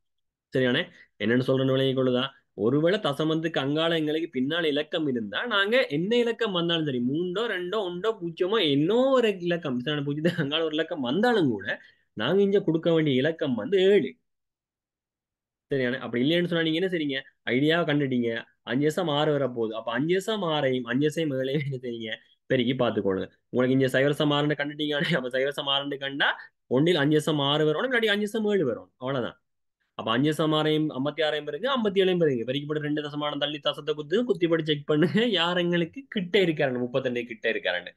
சரியானே என்னன்னு சொல்றேன்னு விளங்கி கொள்ளுதா ஒருவேளை தசமத்துக்கு அங்கால எங்களுக்கு பின்னால் இலக்கம் இருந்தா நாங்க என்ன இலக்கம் வந்தாலும் சரி 3 2 1 0 என்னோ ஒரு இலக்கம் 0 அங்கால ஒரு இலக்கம் வந்தாலும் கூட நாங்க இங்க கொடுக்க வேண்டிய இலக்கம் வந்து 7. சரியான அப்படி இல்லைன்னு சொன்னா நீங்க என்ன செய்றீங்க ஐடியாவை கண்டுட்டீங்க 5.6 வர போகுது. அப்ப 5.6ஐயும் 5.7ஐயும் என்ன செய்றீங்க பெருக்கி பார்த்துக்கோங்க. உங்களுக்கு இங்க 0.6 கண்டுட்டீங்க. அப்ப 0.6 கண்டா ஒன்றில் 5.6 வரும் இல்லாட்டி 5.7 வரும் அவ்வளவுதான். அப்ப 5.6ஐயும் 56ஐயும் பிறகு 57ஐயும் பிறகு பெருக்கிப்பட்டு 2 தசமானம் தள்ளி தசத்தை குத்திப்படி செக் பண்ணுங்க யார் எங்களுக்கு கிட்ட இருக்காருன்னு 32 கிட்ட இருக்காருன்னு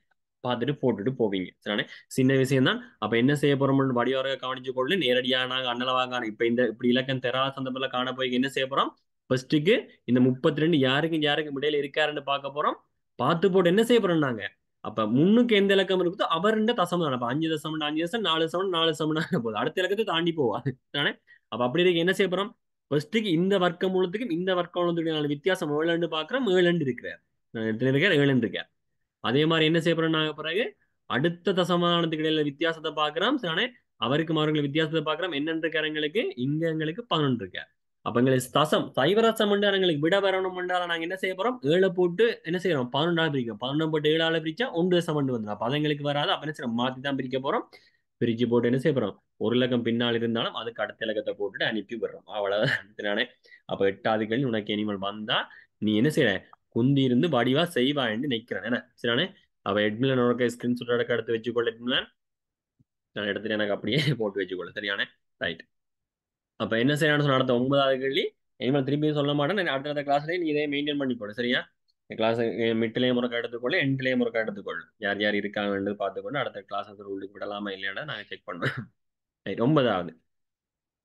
பார்த்துட்டு போட்டுட்டு போவீங்க. சரிண்ணே சின்ன விஷயம் தான். அப்ப என்ன செய்ய போறோம்னு வடிவரை கவனிச்சு கொள்ளு நேரடியா நாங்க அண்ணளவாக இப்ப இந்த இப்படி இலக்கம் தெரா சந்தர்ப்பத்துல காண போய் என்ன செய்ய போறோம் ஃபர்ஸ்ட்டுக்கு இந்த 32 யாருக்கும் யாருக்கும் இடையில இருக்காருன்னு பார்க்க போறோம். பார்த்து போட்டு என்ன செய்ய போறோம் நாங்க அப்ப முன்னுக்கு எந்த இலக்கம் இருக்குதோ அவருண்ட தசம் தான். அப்ப 5 தசம் 5 தசம் 4 தசம் 4 தசம் போகுது அடுத்த இலக்கத்தை தாண்டி போவாது தானே. அப்ப அப்படி இருக்கு என்ன செய்ய போறோம் ஃபர்ஸ்ட்டுக்கு இந்த வர்க்க மூலத்துக்கும் இந்த வர்க்க மூலத்துக்கு வித்தியாசம் 7 பாக்குறோம் 7 இருக்கிறார் நான் எத்தனை இருக்கார் 7 இருக்கேன். அதே மாதிரி என்ன செய்ய போறோம் நாங்க பிறகு அடுத்த தசமானத்துக்கு இடையில வித்தியாசத்தை பாக்குறோம் சரிதானே அவருக்கும் அவர்களுக்கு வித்தியாசத்தை பாக்குறோம் என்னென்று இருக்காரு இங்க எங்களுக்கு 11 இருக்க. அப்ப எங்களுக்கு தசம் சைவரசம் எங்களுக்கு விட வரணும் நாங்க என்ன செய்ய போறோம் 7 போட்டு என்ன செய்யறோம் 11 பிரிக்கும் 11 போட்டு 7 பிரிச்சா 1 தசம் வந்துடும். அப்ப அது எங்களுக்கு வராது. அப்ப என்ன செய்யறோம் மாத்தி தான் பிரிக்க போறோம். பிரிச்சு போட்டு என்ன செய்ய போறோம் ஒரு இலக்கம் பின்னால் இருந்தாலும் அதுக்கு அடுத்த இலக்கத்தை போட்டுட்டு அனுப்பி விடுறோம் அவ்வளவுதான். அப்ப 8வது கேள்வி உனக்கு இனிமேல் வந்தா நீ என்ன செய்யற குந்தி இருந்து வடிவா செய்வான்னு நிக்கிறேன் என்ன சரியானே அப்ப எட்மிலன் ஒரு ஸ்கிரீன்ஷாட் எடுத்து வச்சுக்கொள்ள எட்மிலன். நான் எடுத்துட்டு எனக்கு அப்படியே போட்டு வச்சுக்கொள்ள சரியான ரைட். அப்ப என்ன செய்யணும்னு சொன்ன அடுத்த 9வது கேள்வி இனிமேல் திருப்பியும் சொல்ல மாட்டேன். அடுத்த கிளாஸ்லயே நீ இதே மெயின்டைன் பண்ணிக்கொள்ளு சரியா. கிளாஸ் மிட்லேயும் முறைக்க எடுத்துக்கொள்ளு, எண்ட்லேயும் முறைக்க எடுத்துக்கொள்ளு. யார் யார் இருக்காங்கன்னு பார்த்துக்கொண்டு அடுத்த கிளாஸ் உள்ளுக்கு விடலாமா இல்லையாடா நாங்கள் செக் பண்ணுவோம். ரைட். 9வது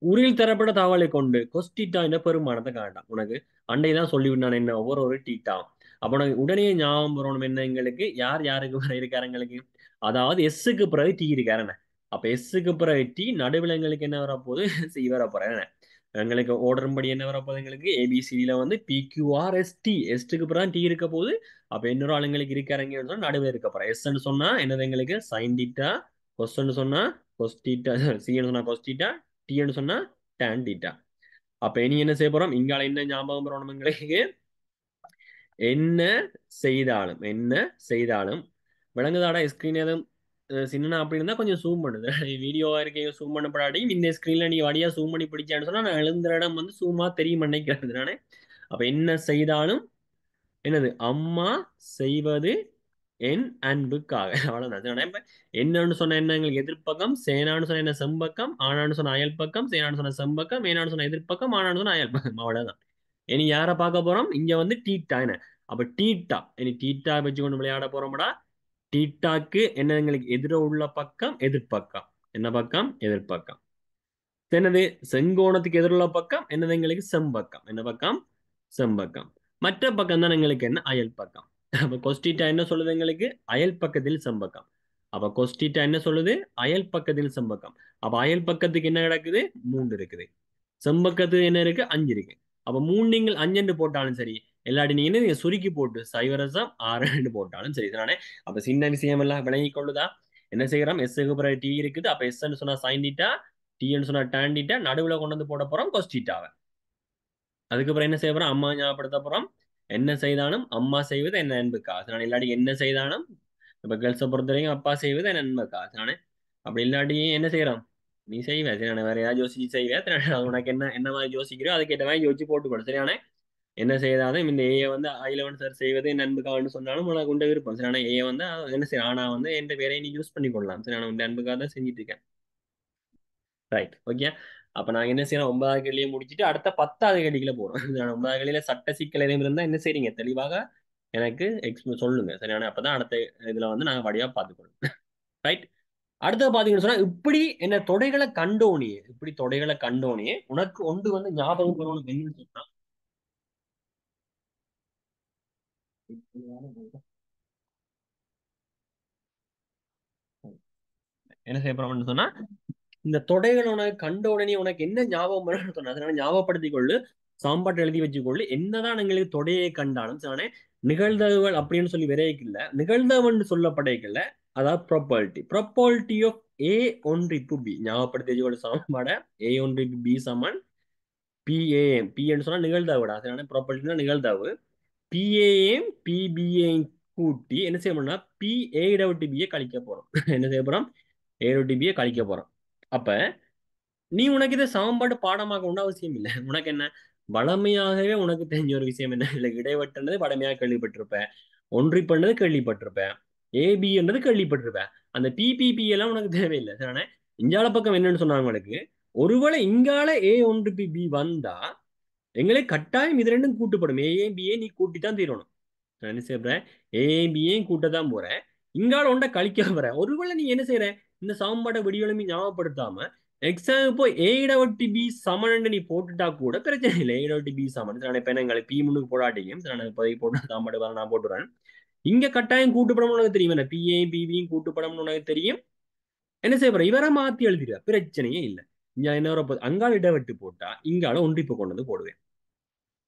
உரில் தரப்பட்ட தகவலை கொண்டு கொஸ்டிட்டா என்ற பெருமானத்தை காட்டாம். உனக்கு அண்டைதான் சொல்லிவிட்டான் என்ன ஒவ்வொரு ஒரு டீட்டா. அப்ப உனக்கு உடனே ஞாபகம் வரணும் என்ன எங்களுக்கு யார் யாருக்கு வர இருக்காரு எங்களுக்கு. அதாவது எஸ்ஸுக்கு பிறகு டி இருக்காரு என்ன. அப்ப எஸ்ஸுக்கு பிறகு டி நடுவில் எங்களுக்கு என்ன வரப்போகுது சி வரப்போறேன் என்ன. எங்களுக்கு ஓர்டர் படி என்ன வரப்போகுது எங்களுக்கு ஏபிசிடியில வந்து பிக்யூஆர்எஸ்டி எஸ்ட்டுக்கு பிறகு டி இருக்க போகுது. அப்ப இன்னொரு ஆளுங்களுக்கு இருக்காருங்க நடுவில் இருக்க போறேன். எஸ்ன்னு சொன்னா என்னது எங்களுக்கு சைன் டீட்டா, கொஸ்ன்னு சொன்னா கொஸ்டீட்டா, சின்னு சொன்னா கொஸ்டீட்டா, டீன்னு சொன்னா tan டீட்டா. அப்ப இனி என்ன செய்ய போறோம் இங்கால என்ன ஞாபகம் வரணும் எங்களுக்கு என்ன செய்தாலும் விளங்குதாடா. ஸ்கிரீன் எதுவும் சின்ன அப்படி இருந்தா கொஞ்சம் ஜூம் பண்ணுது. வீடியோவா இருக்க ஜூம் பண்ணப்படாட்டியும் இந்த ஸ்கிரீன்ல நீ வடியா ஜூம் பண்ணி பிடிச்சான்னு சொன்னா நான் எழுந்துற இடம் வந்து ஜூமா தெரியும் நினைக்கிறது நானே. அப்ப என்ன செய்தாலும் என்னது அம்மா செய்வது என் அன்புக்காக. அவ்வளவுதான். என்னன்னு சொன்ன என்ன எங்களுக்கு எதிர்ப்பக்கம், சேனான்னு சொன்ன என்ன செம்பக்கம், ஆனான்னு சொன்ன அயல் பக்கம், சேனான்னு சொன்ன செம்பக்கம், ஏனான்னு சொன்ன எதிர்ப்பக்கம், ஆனான்னு சொன்ன அயல் பக்கம். அவ்வளவுதான். இனி யாரை பார்க்க போறோம் இங்க வந்து டீட்டா என்ன. அப்ப டீட்டா இனி டீட்டா வச்சு கொண்டு விளையாட போறோம்டா. டீட்டாக்கு என்ன எங்களுக்கு எதிர உள்ள பக்கம் எதிர்ப்பக்கம். என்ன பக்கம் எதிர்ப்பக்கம். என்னது செங்கோணத்துக்கு எதிருள்ள பக்கம் என்னது எங்களுக்கு செம்பக்கம். என்ன பக்கம் செம்பக்கம். மற்ற பக்கம் தான் எங்களுக்கு என்ன அயல் பக்கம். அப்ப கொஸ்டிட்டா என்ன சொல்லுது எங்களுக்கு அயல் பக்கத்தில் செம்பக்கம். அப்ப கொஸ்டிட்டா என்ன சொல்லுது அயல் பக்கத்தில் செம்பக்கம். அப்ப அயல் பக்கத்துக்கு என்ன கிடக்குது 3 இருக்குது. செம்பக்கத்துக்கு என்ன இருக்கு 5 இருக்கு. அப்ப 3 நீங்கள் 5 போட்டாலும் சரி எல்லாடி நீங்க சுருக்கி போட்டு 0.6 போட்டாலும் சரி தானே. அப்ப சின்ன விஷயம் எல்லாம் விளங்கி கொள்ளுதா. என்ன செய்யறோம் எஸ்க்கு பிறகு டி இருக்குது. அப்ப எஸ் சொன்னா சைன் டீட்டா, டின்னு சொன்னா tan டீட்டா, நடுவுல கொண்டு வந்து போட போறோம் கொஸ்டிட்டாவை. அதுக்கப்புறம் என்ன செய்ய போறோம் அம்மா ஞாபகப்படுத்த போறோம். என்ன செய்தாலும் அம்மா செய்வது என்ன அன்புக்கா. அதனால இல்லாட்டி என்ன செய்தாலும் இப்ப கேர்ள்ஸை பொறுத்த வரைக்கும் அப்பா செய்வது என்ன நன்மைக்கா. அதனால அப்படி இல்லாட்டி என்ன செய்யறோம் நீ செய்வே சரியான வேற ஏதாவது யோசிச்சு செய்வே. உனக்கு என்ன என்ன மாதிரி யோசிக்கிறோ அதுக்கேற்ற மாதிரி யோசிச்சு போட்டுக்கணும் சரியான. என்ன செய்தாலும் இந்த ஏ வந்து I11 சார் செய்வது நண்புக்கான்னு சொன்னாலும் உனக்கு உண்ட விருப்பம் சரியான. ஏ வந்து என்ன செய்ய ஆனா வந்து என் பேரை நீ யூஸ் பண்ணி கொள்ளலாம் சரியான. உண்ட அன்புக்காக தான் செஞ்சுட்டு இருக்கேன். Right okay. அப்ப நாங்க என்ன செய்யறோம் 9வது கேள்வியை முடிச்சுட்டு அடுத்த 10வது கேள்விக்குள்ள போறோம். 9வது கேள்வியில சட்ட சிக்கல் எதுவும் இருந்தா என்ன செய்றீங்க தெளிவாக எனக்கு சொல்லுங்க சரியான. அப்பதான் அடுத்த இதுல வந்து நாங்க வழியா பார்த்துக்கணும். ரைட். அடுத்தது பாத்தீங்கன்னு சொன்னா இப்படி தொடைகளை கண்டோனே உனக்கு ஒன்று வந்து ஞாபகம் வரணும் என்னன்னு சொன்னா என்ன செய்ய போறோம்னு சொன்னா இந்த தொடைகள் உனக்கு கண்ட உடனே உனக்கு என்ன ஞாபகம் வரும்னு சொன்னா அதனால ஞாபகப்படுத்திக் கொள்ளு. சாம்பாட்டு எழுதி வச்சுக்கொள்ளு. என்னதான் எங்களுக்கு தொடையை கண்டாலும் சொன்னே நிகழ்தகவுகள் அப்படின்னு சொல்லி விரைக்கல நிகழ்தகவுன்னு சொல்லப்படைக்கல. அதாவது ப்ராப்பர்ட்டி ஆஃப் ஏ ஒன்றிப்பு பி ஞாபகப்படுத்தி வச்சுக்கொள்ளு. சாம்பாட ஏ ஒன்றிப்பு பி சமன் பிஏஎம். பின்னு சொன்னா நிகழ்தகவுடா. அதனால ப்ராப்பர்ட்டினா நிகழ்தகவு. பிஏஎம் பிபிஏ கூட்டி என்ன செய்ய போறோம்னா பிஏ விட்டு பிஏ கழிக்க போறோம். என்ன செய்ய போறோம் ஏ விட்டு பிஏ கழிக்க போறோம். அப்ப நீ உனக்கு இதை சமன்பாடு பாடமாக ஒன்றும் அவசியம் இல்லை. உனக்கு என்ன வளமையாகவே உனக்கு தெரிஞ்ச ஒரு விஷயம் என்ன இல்லை இடைவெட்டுன்றது வளமையாக கேள்விப்பட்டிருப்ப. ஒன்றி பண்ணது கேள்விப்பட்டிருப்ப. ஏபின்றது கேள்விப்பட்டிருப்ப. அந்த பிபிபி எல்லாம் உனக்கு தேவையில்லை சரியான. இங்கால பக்கம் என்னன்னு சொன்னாங்க உனக்கு ஒருவேளை இங்கால ஏ ஒன்று பி வந்தா எங்களே கட்டாயம் இது ரெண்டும் கூட்டுப்படும். ஏஏ பிஏ நீ கூட்டி தான் தீரணும். நான் என்ன செய்யறேன் ஏபியும் கூட்ட தான் போறேன். இங்கால ஒன்றை கழிக்க போறேன். ஒருவேளை நீ என்ன செய்யற இந்த சாம்பாட்டை விடியொலுமி ஞாபகப்படுத்தாம எக்ஸாம் இப்போ ஏடவட்டி பி சமன் நீ போட்டுட்டா கூட பிரச்சனை இல்லை. ஏடவட்டி பி சமன் நான் இப்ப எங்களுக்கு பி முன்னுக்கு போடாட்டியும் நான் இப்போதைக்கு போட்டு சாம்பாடு வர நான் போட்டுறேன். இங்க கட்டாயம் கூட்டுப்படம் உனக்கு தெரியும். என்ன பிஏயும் பிபியும் கூட்டுப்படம் உனக்கு தெரியும். என்ன செய்ய போற இவரை மாத்தி எழுதிடுவ பிரச்சனையே இல்லை. இங்க என்ன வர அங்கால இடவெட்டு போட்டா இங்கால ஒன்றிப்பு கொண்டு வந்து போடுவேன்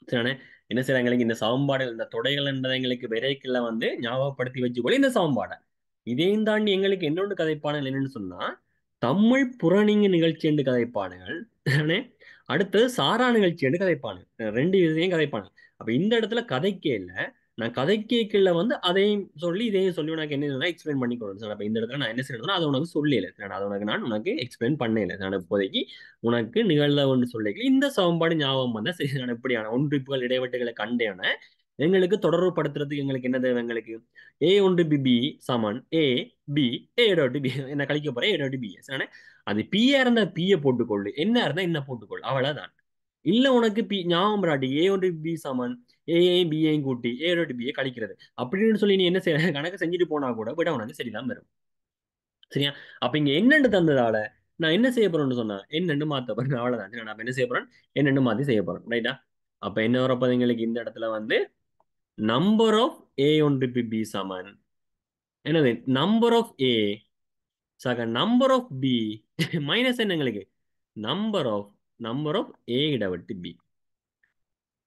சரிதானே. என்ன செய்யறாங்க எங்களுக்கு இந்த சமன்பாடு இந்த தொடைகள் என்றதை எங்களுக்கு விரைக்கல வந்து ஞாபகப்படுத்தி வச்சுக்கொள்ள இந்த சமன்பாடை. இதையும் தாண்டி எங்களுக்கு என்னொன்று கதைப்பாடுகள் என்னன்னு சொன்னா தமிழ் புறணிங்க நிகழ்ச்சி என்று கதைப்பாடுகள். அடுத்தது சாரா நிகழ்ச்சி என்று கதைப்பானு 2 விஷயம் கதைப்பானு. அப்ப இந்த இடத்துல கதைக்கே இல்லை நான் கதை கேட்கல வந்து அதையும் சொல்லி இதையும் சொல்லி உனக்கு என்ன எக்ஸ்பிளைன் பண்ணி கொடுங்க. அப்ப இந்த இடத்துல நான் என்ன செய்யணும் அதை உனக்கு சொல்லல. அதை உனக்கு நான் உனக்கு எக்ஸ்பிளைன் பண்ணல. நான் இப்போதைக்கு உனக்கு நிகழ்ந்த ஒன்று சொல்லிக்கல இந்த சமன்பாடு ஞாபகம் வந்தா சரி. நான் எப்படியான ஒன்றிப்புகள் இடைவெட்டுகளை கண்டேன எங்களுக்கு தொடர்பு படுத்துறதுக்கு எங்களுக்கு என்ன தேவை? எங்களுக்கு ஏ ஒன்று பி பி சமன் A B A dot B என்ன கழிக்க போறேன் ஏ டாட் பி. அது பியா இருந்தா பிய போட்டுக்கொள்ளு, என்ன இருந்தா என்ன போட்டுக்கொள்ளு, அவ்வளவுதான். இல்ல உனக்கு பி ஞாபகம் ராட்டி ஏ ஒன்று பி சமன் ஏயும் பியையும் கூட்டி ஏ டாட் பியை கழிக்கிறது அப்படின்னு சொல்லி நீ என்ன செய்ய கணக்கு செஞ்சுட்டு போனா கூட விட உனக்கு சரிதான் வரும். சரியா? அப்ப இங்க என்னன்னு தந்ததால நான் என்ன செய்ய போறேன்னு சொன்னா என்னன்னு மாத்த போறேன், அவ்வளவுதான். சரி, நான் அப்ப என்ன செய்ய போறேன், என்னன்னு மாத்தி செய்ய போறேன். ரைட்டா? அப்ப என்ன வரப்போது எங்களுக்கு இந்த இடத்துல வந்து நம்பர் ஆஃப் ஏ ஒன்று பி பி சமன் என்னது நம்பர் ஆஃப் ஏ சக நம்பர் ஆஃப் பி மைனஸ் என்ன எங்களுக்கு நம்பர் ஆஃப் ஏ இடவட்டு பி.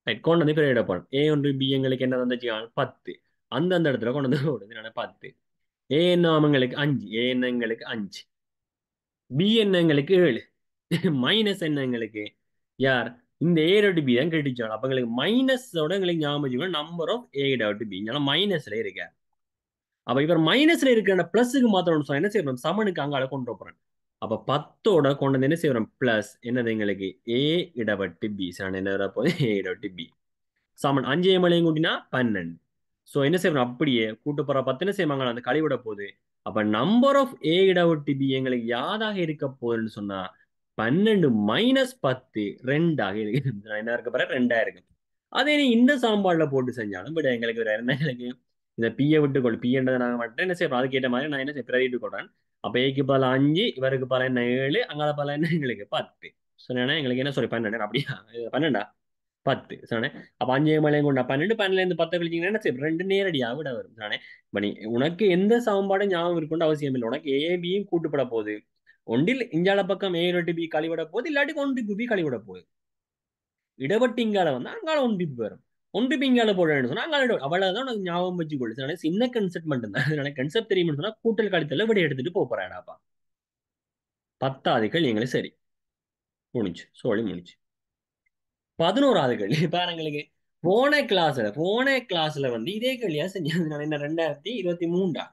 ரைட், கொண்டு வந்து பிறகு இடப்போம். ஏ ஒன்று பி எங்களுக்கு என்ன தந்துச்சு 10, அந்த இடத்துல கொண்டு வந்து போடுது 10. ஏ என்ன எங்களுக்கு 5, ஏ என்ன எங்களுக்கு 5, பி என்ன எங்களுக்கு 7, மைனஸ் என்ன எங்களுக்கு யார் இந்த ஏ டாட் பி தான் கிடைச்சாலும் அப்ப எங்களுக்கு மைனஸோட எங்களுக்கு ஞாபகம் வச்சுக்கணும் number of A dot B மைனஸ்ல இருக்க. அப்ப இவர் மைனஸ்ல இருக்கிற பிளஸுக்கு மாத்திரம் சொன்னா என்ன செய்யணும், சமனுக்கு அங்கால கொண்டு போறேன். அப்ப 10ஓட கொண்டு வந்து என்ன செய்யறோம் பிளஸ் என்னது எங்களுக்கு ஏ இடவட்டு பி. என்ன வரப்போது ஏ இடவட்டு பி சமன் 5 மலையும் கூட்டினா 12. சோ என்ன செய்யணும் அப்படியே கூட்டு போற 10 என்ன செய்வாங்க அந்த கழிவிட போகுது. அப்ப நம்பர் ஆஃப் ஏ இடவட்டு பி எங்களுக்கு யாதாக இருக்க போகுதுன்னு சொன்னா 12 மைனஸ் 10 2ஆக இருக்கு. என்ன இருக்க போற 2ஆ இருக்கு. அதே நீ இந்த சாம்பார்ல போட்டு செஞ்சாலும் விட எங்களுக்கு வேற என்ன எங்களுக்கு இந்த பியை விட்டுக்கொள் பின்றதை நாங்க மட்டும் என்ன செய்யறோம் அதுக்கேற்ற மாதிரி நான் என்ன செய்ய பிரதிட்டு கொள்றேன். அப்ப ஏக்கு பல 5 இவருக்கு பல என்ன 7 அங்கால பல என்ன எங்களுக்கு 10. சொன்னா எங்களுக்கு என்ன சொல்லி 12 அப்படியா 12 10 சொன்னே. அப்ப 5 மலையும் கொண்டா 12 12ல இருந்து 10 கழிச்சீங்கன்னா என்ன செய்யும் 2 நேரடியா விட வரும். சொன்னே இப்ப நீ உனக்கு எந்த சமன்பாடும் ஞாபகம் இருக்குன்னு அவசியம் இல்லை. உனக்கு ஏ பியும் கூட்டுப்பட போகுது. ஒன்றில் இஞ்சால பக்கம் ஏ ரொட்டி பி கழிவிட போகுது, இல்லாட்டி ஒன்று பி கழிவிட போகுது. இடப்பட்டு இங்கால வந்து அங்கால ஒன்று பி வரும். ஒன்று பி இங்கால போடுறேன்னு சொன்னா அங்கால அவ்வளவுதான் உனக்கு ஞாபகம் வச்சுக்கொள்ளு. சொன்னா சின்ன கன்செப்ட் மட்டும் தான். அதனால கன்செப்ட் தெரியும்னு சொன்னா கூட்டல் கழித்தல விட எடுத்துட்டு போறாடாப்பா. 10வது கேள்வி எங்களுக்கு சரி முடிஞ்சு சோழி முடிஞ்சு. 11வது கேள்வி பாருங்களுக்கு. போன கிளாஸ்ல வந்து இதே கேள்வியா செஞ்சது. நான் என்ன 2023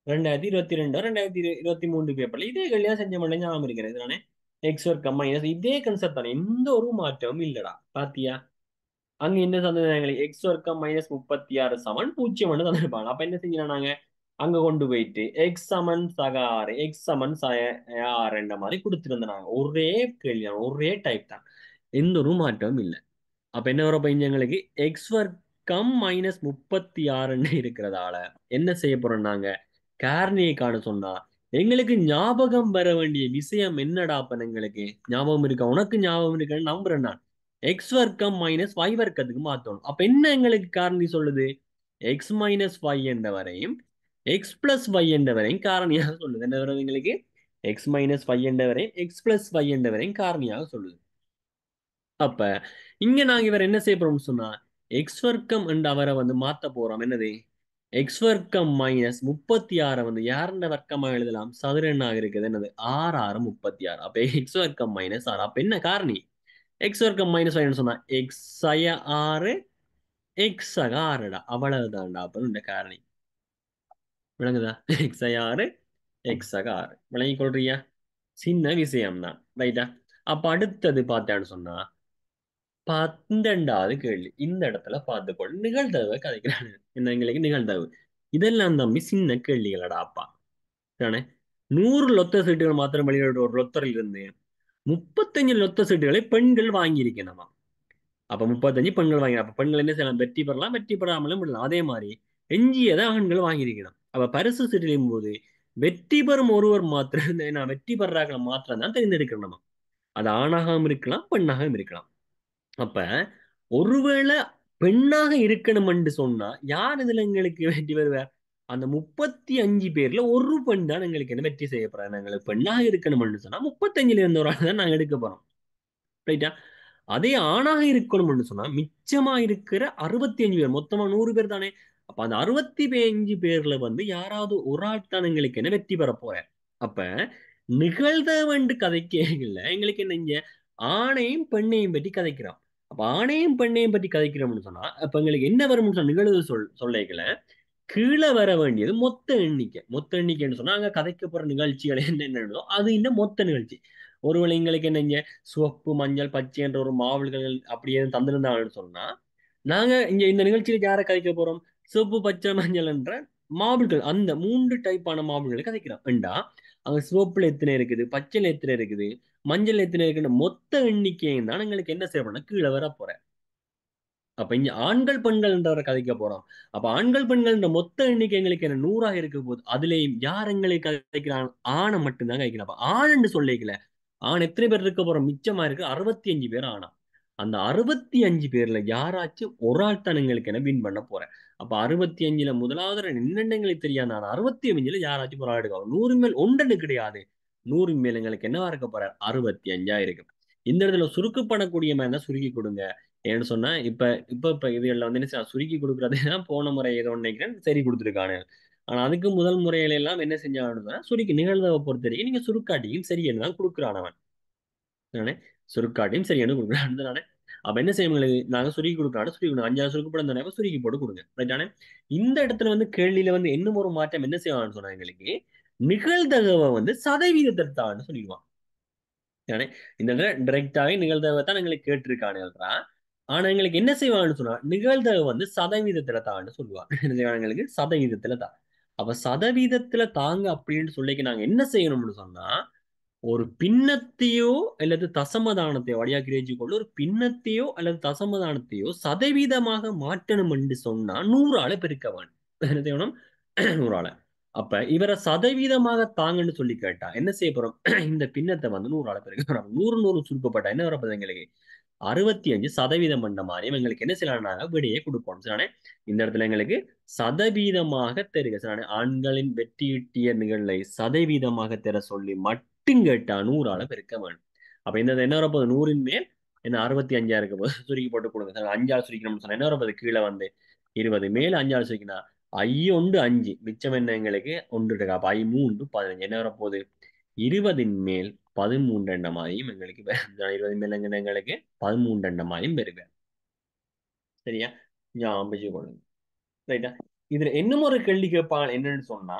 2022 2023 பேப்பர்ல இதே கேள்வியா செஞ்ச மட்டும் ஞாபகம் இருக்கிறது. நானே எக்ஸ் வர்க்கம் மைனஸ் இதே கன்செப்ட் தானே, எந்த ஒரு மாற்றமும் இல்லடா. பாத்தியா அங்க என்ன தந்தது எங்களுக்கு எக்ஸ் வர்க்கம் மைனஸ் 36 சமன் 0 தந்திருப்பாங்க. அப்ப என்ன செஞ்சோம் நாங்க அங்க கொண்டு போயிட்டு எக்ஸ் சமன் சக 6 எக்ஸ் சமன் 6 என்ற மாதிரி கொடுத்துருந்தாங்க. ஒரே கேள்வி ஒரே டைப் தான், எந்த ஒரு மாற்றமும் இல்லை. அப்ப என்ன வர போய் எங்களுக்கு எக்ஸ் வர்க்கம் மைனஸ் 36 இருக்கிறதால என்ன செய்ய போறோம் நாங்க காரணியை காண சொன்னா எங்களுக்கு ஞாபகம் வர வேண்டிய விஷயம் என்னடா. அப்ப எங்களுக்கு ஞாபகம் இருக்கா, உனக்கு ஞாபகம் இருக்கான்னு நம்புறேன் நான். எக்ஸ் வர்க்கம் மைனஸ் y வர்க்கத்துக்கு மாத்தணும். அப்ப என்ன எங்களுக்கு காரணி சொல்லுது எக்ஸ் மைனஸ் y என்ற வரையும் எக்ஸ் பிளஸ் y என்ற வரையும் காரணியாக சொல்லுது. என்ன வருது எங்களுக்கு எக்ஸ் மைனஸ் y என்ற வரையும் எக்ஸ் பிளஸ் y என்ற வரையும் காரணியாக சொல்லுது. அப்ப இங்க நாங்க இவர் என்ன செய்ய போறோம்னு சொன்னா எக்ஸ் வர்க்கம் என்று அவரை வந்து மாத்த போறோம். என்னது எக்ஸ் வர்க்கம் மைனஸ் 36 வந்து யாருன்ற வர்க்கமா எழுதலாம், சதுர எண்ணாக இருக்குது. என்னது 6 6 36. அப்ப எக்ஸ் வர்க்கம் மைனஸ் 6. அப்ப என்ன காரணி எக்ஸ் வர்க்கம் மைனஸ் 5 சொன்னா எக்ஸ் 6 எக்ஸ் 6டா அவ்வளவுதான்டா. அப்ப இந்த காரணி விளங்குதா? எக்ஸ் 6 எக்ஸ் 6 விளங்கி கொள்றியா? சின்ன விஷயம் தான். ரைட்டா? அப்ப அடுத்தது பார்த்தான்னு சொன்னா 12வது கேள்வி. இந்த இடத்துல பார்த்துக்கொள் நிகழ்தகவை கதைக்கிறானு என்ன எங்களுக்கு நிகழ்தகவு. இதெல்லாம் தம்பி சின்ன கேள்விகளடா அப்பா. தானே 100 லொத்த சீட்டுகள் மாத்திரம் வெளியிட ஒரு லொத்தரில் இருந்து 35 லொத்த சீட்டுகளை பெண்கள் வாங்கியிருக்கணுமா. அப்ப 35 பெண்கள் வாங்கி அப்ப பெண்கள் என்ன செய்யலாம், வெற்றி பெறலாம் வெற்றி பெறாமலும் விடலாம். அதே மாதிரி எஞ்சியதை ஆண்கள் வாங்கியிருக்கணும். அப்ப பரிசு சீட்டிலும் போது வெற்றி பெறும் ஒருவர் மாத்திரம் நான் வெற்றி பெறாக்களை மாத்திரம் தான் தேர்ந்தெடுக்கணுமா. அது ஆணாகவும் இருக்கலாம் பெண்ணாகவும் இருக்கலாம். அப்ப ஒருவேளை பெண்ணாக இருக்கணும் என்று சொன்னா யார் இதுல எங்களுக்கு வெற்றி பெறுவார்? அந்த 35 பேர்ல ஒரு பெண் தான் எங்களுக்கு என்ன வெற்றி செய்ய போறாங்க. எங்களுக்கு பெண்ணாக இருக்கணும்னு சொன்னா 35ல இருந்த ஒரு ஆள் தான் நாங்க எடுக்க போறோம். ரைட்டா? அதே ஆணாக இருக்கணும்னு சொன்னா மிச்சமா இருக்கிற 65 பேர் மொத்தமா 100 பேர் தானே. அப்ப அந்த 65 பேர்ல வந்து யாராவது ஒரு ஆள் தான் எங்களுக்கு என்ன வெற்றி பெற போற. அப்ப நிகழ்தகவண்டு கதைக்கல எங்களுக்கு என்ன இங்க ஆணையும் பெண்ணையும் பற்றி கதைக்கிறோம். அப்ப ஆணையும் பெண்ணையும் பற்றி கதைக்கிறோம்னு சொன்னா அப்ப எங்களுக்கு என்ன வரும்னு சொன்னா நிகழ்வு சொல்லிக்கல கீழே வர வேண்டியது மொத்த எண்ணிக்கை. மொத்த எண்ணிக்கைன்னு சொன்னா அங்க கதைக்க போற நிகழ்ச்சிகள் என்னென்னோ அது இன்னும் மொத்த நிகழ்ச்சி. ஒருவேளை எங்களுக்கு என்ன இங்க சிவப்பு மஞ்சள் பச்சை என்ற ஒரு மாவல்கள் அப்படியே தந்திருந்தாங்கன்னு சொன்னா நாங்க இங்க இந்த நிகழ்ச்சியில யாரை கதைக்க போறோம்? சிவப்பு, பச்சை, மஞ்சள் என்ற மாபிள்கள், அந்த 3 டைப்பான மாபிள்களை கதைக்கிறோம். ஏண்டா அங்க சிவப்புல எத்தனை இருக்குது, பச்சைல எத்தனை இருக்குது, மஞ்சள் எத்தனை இருக்குன்னு மொத்த எண்ணிக்கையும் தான் எங்களுக்கு என்ன செய்யணும்னா கீழே வர போறேன். அப்ப இங்க ஆண்கள் பெண்கள் என்றவரை கதைக்க போறோம். அப்ப ஆண்கள் பெண்கள் என்ற மொத்த எண்ணிக்கை எங்களுக்கு என்ன 100ஆக இருக்க போகுது. அதுலயும் யார் எங்களை கதைக்கிறான்? ஆணை மட்டும்தான் கதைக்கிறான். அப்ப ஆண்ன்னு சொல்லிக்கல, ஆண் எத்தனை பேர் இருக்க போறோம்? மிச்சமா இருக்கு 65 பேர் ஆனா. அந்த 65 பேர்ல யாராச்சும் ஒரு ஆள் தான் எங்களுக்கு என்ன வின் பண்ண போறேன். அப்ப 65ல முதலாவது என்னென்ன எங்களுக்கு தெரியாது. நான் 65ல யாராச்சும் ஒரு ஆள் எடுக்க 100 மேல் ஒன்றெண்டு கிடையாது. 100 மேல் எங்களுக்கு என்னவா இருக்க போற? 65ஆ இருக்கு. இந்த இடத்துல சுருக்கப்படக்கூடிய மாதிரி தான் சுருக்கி கொடுங்க. ஏன்னு சொன்னா இப்ப இப்ப இப்ப இதுல வந்து என்ன சுருக்கி கொடுக்கறதுதான் போன முறை ஏதோ நினைக்கிறேன் சரி கொடுத்துருக்கானு. ஆனா அதுக்கு முதல் முறையில எல்லாம் என்ன செஞ்சான்னு சுருக்கி நிகழ்தவை பொறுத்த வரைக்கும் நீங்க சுருக்காட்டியும் சரியன்னு தான் கொடுக்குறான் அவன். நானே சுருக்காட்டியும் சரியன்னு கொடுக்குறான் தானே. அப்ப என்ன செய்யணும்? நாங்க சுருக்கி கொடுக்குறான்னு சுருக்கி கொடுங்க. 5 சுருக்கப்படம் தானே, அப்ப சுருக்கி போட்டு கொடுங்க. ரைட்டானே. இந்த இடத்துல வந்து கேள்வியில வந்து இன்னும் ஒரு மாற்றம் என்ன செய்வான்னு சொன்னா எங்களுக்கு நிகழ்தகவை வந்து சதவீதத்தை தான்னு சொல்லிடுவான். ஏன்னா இந்த இடத்துல டைரக்டாவே நிகழ்தகவை தான் எங்களுக்கு கேட்டிருக்கானுன்றா. ஆனா எங்களுக்கு என்ன செய்வான்னு சொன்னா நிகழ்தகவு வந்து சதவீதத்துல தான்னு சொல்லுவாங்க. என்ன செய்வாங்க? எங்களுக்கு சதவீதத்துல தான். அப்ப சதவீதத்துல தாங்க அப்படின்னு சொல்லிக்க நாங்க என்ன செய்யணும்னு சொன்னா ஒரு பின்னத்தையோ அல்லது தசமதானத்தையோ வடியாக்கி வச்சுக்கொண்டு ஒரு பின்னத்தையோ அல்லது தசமதானத்தையோ சதவீதமாக மாற்றணும் என்று சொன்னா 100ஆல பெருக்க வேண்டும். என்ன செய்யணும்? 100ஆல. அப்ப இவரை சதவீதமாக தாங்கன்னு சொல்லி கேட்டா என்ன செய்ய போறோம்? இந்த பின்னத்தை வந்து 100ஆல பெருக்க போறோம். 100 சுருக்கப்பட்டா என்ன வரப்போகுது எங்களுக்கு? 65% பண்ண மாதிரி எங்களுக்கு என்ன செய்யலாம்? விடையை கொடுப்போம். சரிதானே? இந்த இடத்துல எங்களுக்கு சதவீதமாக தெரிக. சரிதானே? ஆண்களின் வெற்றியீட்டிய நிகழ்வை சதவீதமாக தெர சொல்லி மட்டும் கேட்டா 100ஆல பெருக்க வேண்டும். அப்ப இந்த என்ன வரப்போகுது? 100ன் மேல் என்ன 65ஆ இருக்க போது சுருக்கி போட்டு கொடுங்க. சரி, 5ஆல் சுருக்கணும்னு சொன்னா என்ன வரப்போகுது? கீழே வந்து 20 மேல 5ஆல் சுருக்கினா ஐயொண்டு 5 மிச்சம் என்ன எங்களுக்கு 1 இருக்கா? அப்ப 3 15 என்ன வரப்போகுது? 20ன் மேல் 13 எண்ணமாயும் எங்களுக்கு 20 மேல் எங்களுக்கு 13 எண்ணமாயும் பெறுவேன். சரியா? ஞாபகம் வச்சுக்கொள்ளுங்க. ரைட்டா? இதுல இன்னும் ஒரு கேள்வி கேட்பான் என்னன்னு சொன்னா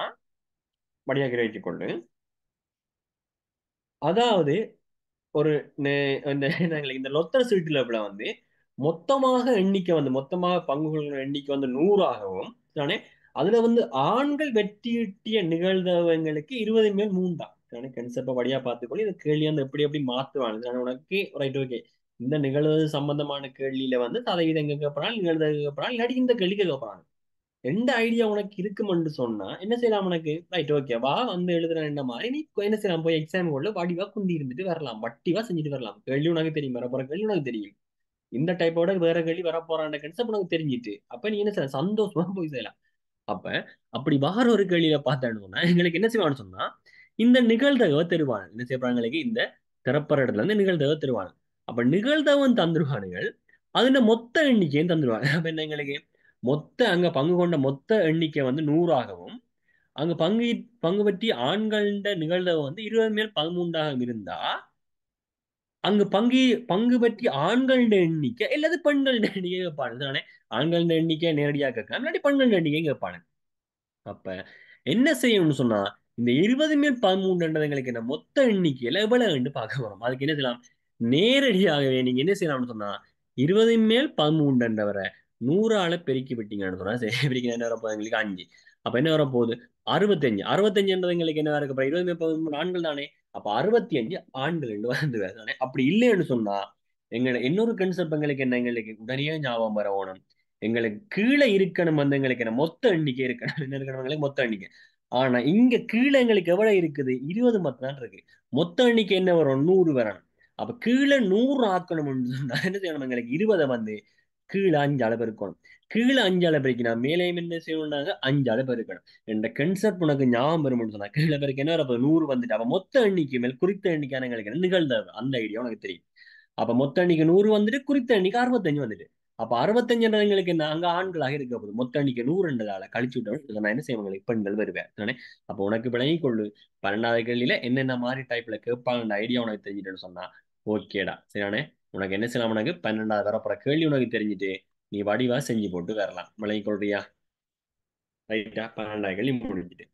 படியாக வைத்துக்கொண்டு, அதாவது ஒரு இந்த லொத்தர் சீட்டுல வந்து மொத்தமாக எண்ணிக்கை வந்து மொத்தமாக பங்குகளின் எண்ணிக்கை வந்து 100 ஆகவும் தானே. அதுல வந்து ஆண்கள் வெற்றியீட்டிய நிகழ்தகங்களுக்கு 20 மேல் 3 தான். கன்செப்ட் படியா பார்த்துக்கொள்ளி இந்த கேள்வி வந்து எப்படி எப்படி மாத்துவாங்க. உனக்கு ரைட் ஓகே. இந்த நிகழ்வு சம்பந்தமான கேள்வியில வந்து சதவீதம் கேட்கப்படால் நிகழ்தகவு கேட்கப்படால் இல்லாட்டி இந்த கேள்வி கேட்கப்படாது. எந்த ஐடியா உனக்கு இருக்குமென்று சொன்னா என்ன செய்யலாம்? உனக்கு ரைட் ஓகே வா வந்து எழுதுற என்ன மாதிரி நீ என்ன செய்யலாம்? போய் எக்ஸாம் உள்ள வடிவா குந்தி இருந்துட்டு வரலாம், வட்டிவா செஞ்சுட்டு வரலாம். கேள்வி உனக்கு தெரியும், வரப்போற கேள்வி உனக்கு தெரியும். இந்த டைப்போட வேற கேள்வி வரப்போறான்ற கன்செப்ட் உனக்கு தெரிஞ்சிட்டு அப்ப நீ என்ன செய்யலாம்? சந்தோஷமா போய் செய்யலாம். அப்ப அப்படி வார ஒரு கேள்வியில பார்த்தேன்னு சொன்னா எங்களுக்கு என்ன செய்வான்னு சொன்னா இந்த நிகழ்தகவை தருவாங்க. என்ன செய்யறாங்களுக்கு இந்த திறப்பற இடத்துல இருந்து நிகழ்தகவை தருவாங்க. அப்ப நிகழ்தகவன் தந்துருவானுங்கள், அதுல மொத்த எண்ணிக்கையும் தந்துருவாங்க. அப்ப என்ன எங்களுக்கு மொத்த அங்க பங்கு கொண்ட மொத்த எண்ணிக்கை வந்து 100ஆகவும் அங்க பங்கு பற்றி ஆண்கள நிகழ்தகவு வந்து 20 மேல் 13ஆக இருந்தா அங்கு பங்கு பற்றி ஆண்கள எண்ணிக்கை அல்லது பெண்கள எண்ணிக்கை கேட்பாங்க. தானே? ஆண்கள எண்ணிக்கை நேரடியாக கேட்கலாம், இல்லாட்டி பெண்கள எண்ணிக்கை கேட்பாங்க. அப்ப என்ன செய்யணும்னு சொன்னா இந்த 20 மேல் 13 எங்களுக்கு என்ன மொத்த எண்ணிக்கையில எவ்வளவு பார்க்க வரும். அதுக்கு என்ன செய்யலாம்? நேரடியாகவே நீங்க என்ன செய்யலாம்னு சொன்னா 20 மேல் 13 வரை 100ஆல பெருக்கி விட்டீங்கன்னு சொன்னா சரி, பெருக்கி என்ன வரப்போகுது எங்களுக்கு 5. அப்ப என்ன வரப்போகுது? 65. 65 எங்களுக்கு என்ன இருக்க 20 மேல் 13 ஆண்கள் தானே. அப்ப 65 ஆண்கள் வந்து தானே. அப்படி இல்லைன்னு சொன்னா எங்களை இன்னொரு கன்செப்ட் எங்களுக்கு என்ன எங்களுக்கு உடனே ஞாபகம் வரணும். எங்களுக்கு கீழே இருக்கணும் வந்து எங்களுக்கு என்ன மொத்த எண்ணிக்கை இருக்கணும். என்ன இருக்கணும்? எங்களுக்கு மொத்த எண்ணிக்கை. ஆனா இங்க கீழே எங்களுக்கு எவ்வளவு இருக்குது? 20 மட்டும் தான் இருக்கு. மொத்த எண்ணிக்கை என்ன வரும்? 100 வரணும். அப்ப கீழே 100 ஆக்கணும்னு சொன்னா என்ன செய்யணும்? எங்களுக்கு 20 வந்து கீழே 5ஆல பெருக்கணும். கீழே 5ஆல பெருக்கினா மேலே என்ன செய்யணும்னாங்க 5ஆல பெருக்கணும். இந்த கன்செப்ட் உனக்கு ஞாபகம் வரும்னு சொன்னா கீழே பெருக்க என்ன வரப்போ 100 வந்துட்டு அப்ப மொத்த எண்ணிக்கை மேல் குறித்த எண்ணிக்கையான எங்களுக்கு நிகழ்ந்தது அந்த ஐடியா உனக்கு தெரியும். அப்ப மொத்த எண்ணிக்கை 100 வந்துட்டு குறித்த எண்ணிக்கை 65 வந்துட்டு அப்ப 65 எங்களுக்கு என்ன அங்க ஆண்களாக இருக்க போகுது. மொத்த எண்ணிக்கை 100 கழிச்சு விட்டோம். நான் என்ன செய்வேன்? பெண்கள் வருவேன் தானே. அப்ப உனக்கு விளங்கி கொள்ளு 12வது கேள்வியில என்னென்ன மாதிரி டைப்ல கேட்பாங்க ஐடியா உனக்கு தெரிஞ்சுட்டுன்னு சொன்னா ஓகேடா. சரியானே. உனக்கு என்ன செய்யலாம்? உனக்கு 12வது வரப்போற கேள்வி உனக்கு தெரிஞ்சுட்டு நீ வடிவா செஞ்சு போட்டு வரலாம். விளங்கி கொள்றியா? ரைட்டா? 12வது கேள்வி முடிஞ்சுட்டு